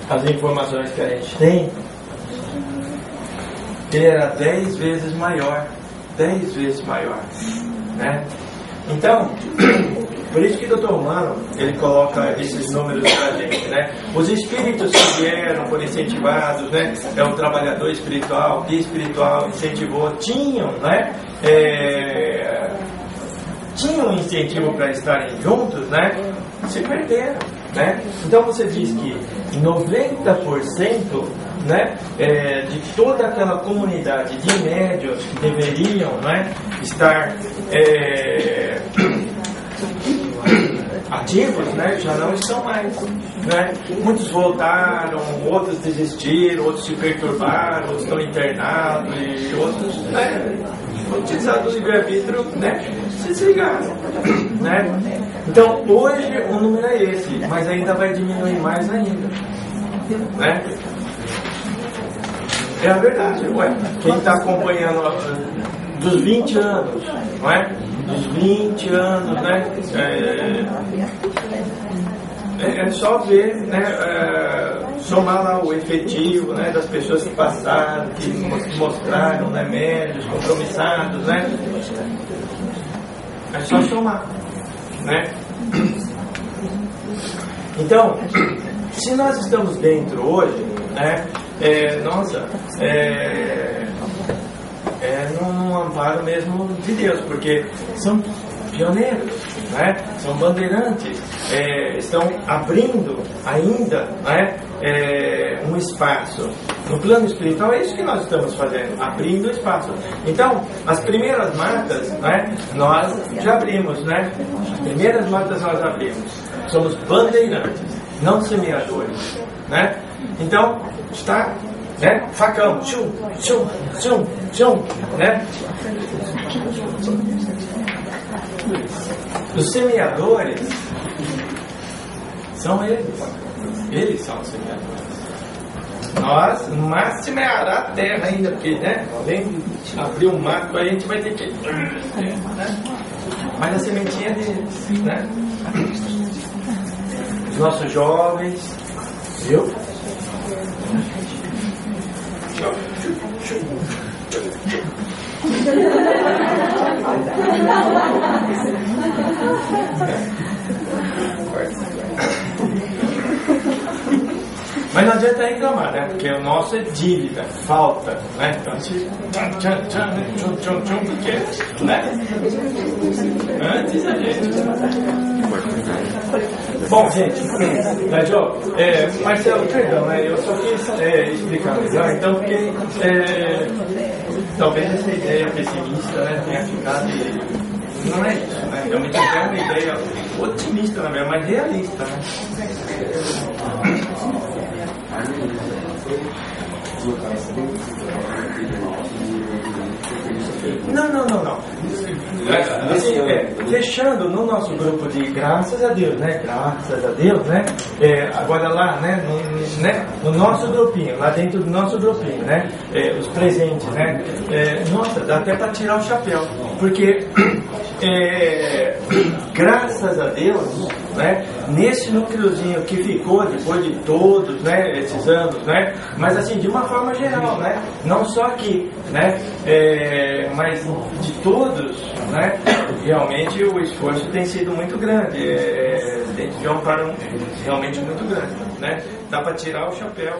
as informações que a gente tem, ele era 10 vezes maior 10 vezes maior, né? Então, por isso que o Dr. Humano, ele coloca esses números para a gente, né? Os espíritos que vieram, foram incentivados, né? É um trabalhador espiritual, guia espiritual, incentivou, tinham, né? Tinham um incentivo para estarem juntos, né? Se perderam, né? Então você diz que 90%, né, de toda aquela comunidade de médiuns que deveriam, né, estar ativos, né, já não estão mais, né? Muitos voltaram, outros desistiram, outros se perturbaram, outros estão internados e outros, né, utilizaram o livre-arbítrio, né, se desligaram, né? Então hoje o número é esse, mas ainda vai diminuir mais ainda, né? É a verdade, ué. Quem está acompanhando dos 20 anos, não é? Dos 20 anos, né? É só ver, né? Somar lá o efetivo, né? Das pessoas que passaram, que mostraram, né? Médios, compromissados, né? É só somar, né? Então, se nós estamos dentro hoje, né? Num amparo mesmo de Deus, porque são pioneiros, né? São bandeirantes, estão abrindo ainda, né? Um espaço. No plano espiritual é isso que nós estamos fazendo, abrindo espaço. Então, as primeiras matas, né? Nós já abrimos, né? As primeiras matas nós abrimos. Somos bandeirantes, não semeadores, né? Então, está, né? Facão, tchum, tchum, tchum, tchum, né? Os semeadores são eles são os semeadores. Nós, no máximo, semeará a terra ainda, porque, né? Vem abrir um mato, aí a gente vai ter que, né? Mas a sementinha é deles, né? Os nossos jovens, viu? Mas não adianta reclamar, né? Porque o nosso é dívida, falta, né? Então, porque, né? Antes a gente. Bom, gente, Marcelo, perdão, né? Eu só quis explicar melhor, então, porque talvez essa ideia pessimista, né, tenha ficado. Não é isso, né? Realmente é uma ideia otimista, na verdade, mas realista, né? Não. Assim, fechando no nosso grupo de graças a Deus, né? Graças a Deus, né? Agora lá, né? No nosso grupinho, lá dentro do nosso grupinho, né? Os presentes, né? Nossa, dá até para tirar o chapéu, porque graças a Deus, né? Nesse núcleozinho que ficou depois de todos, né? Esses anos, né? Mas assim, de uma forma geral, né? Não só aqui, né? Mas de todos, né? Realmente o esforço tem sido muito grande, dentro de um amparo realmente muito grande, né? Dá para tirar o chapéu.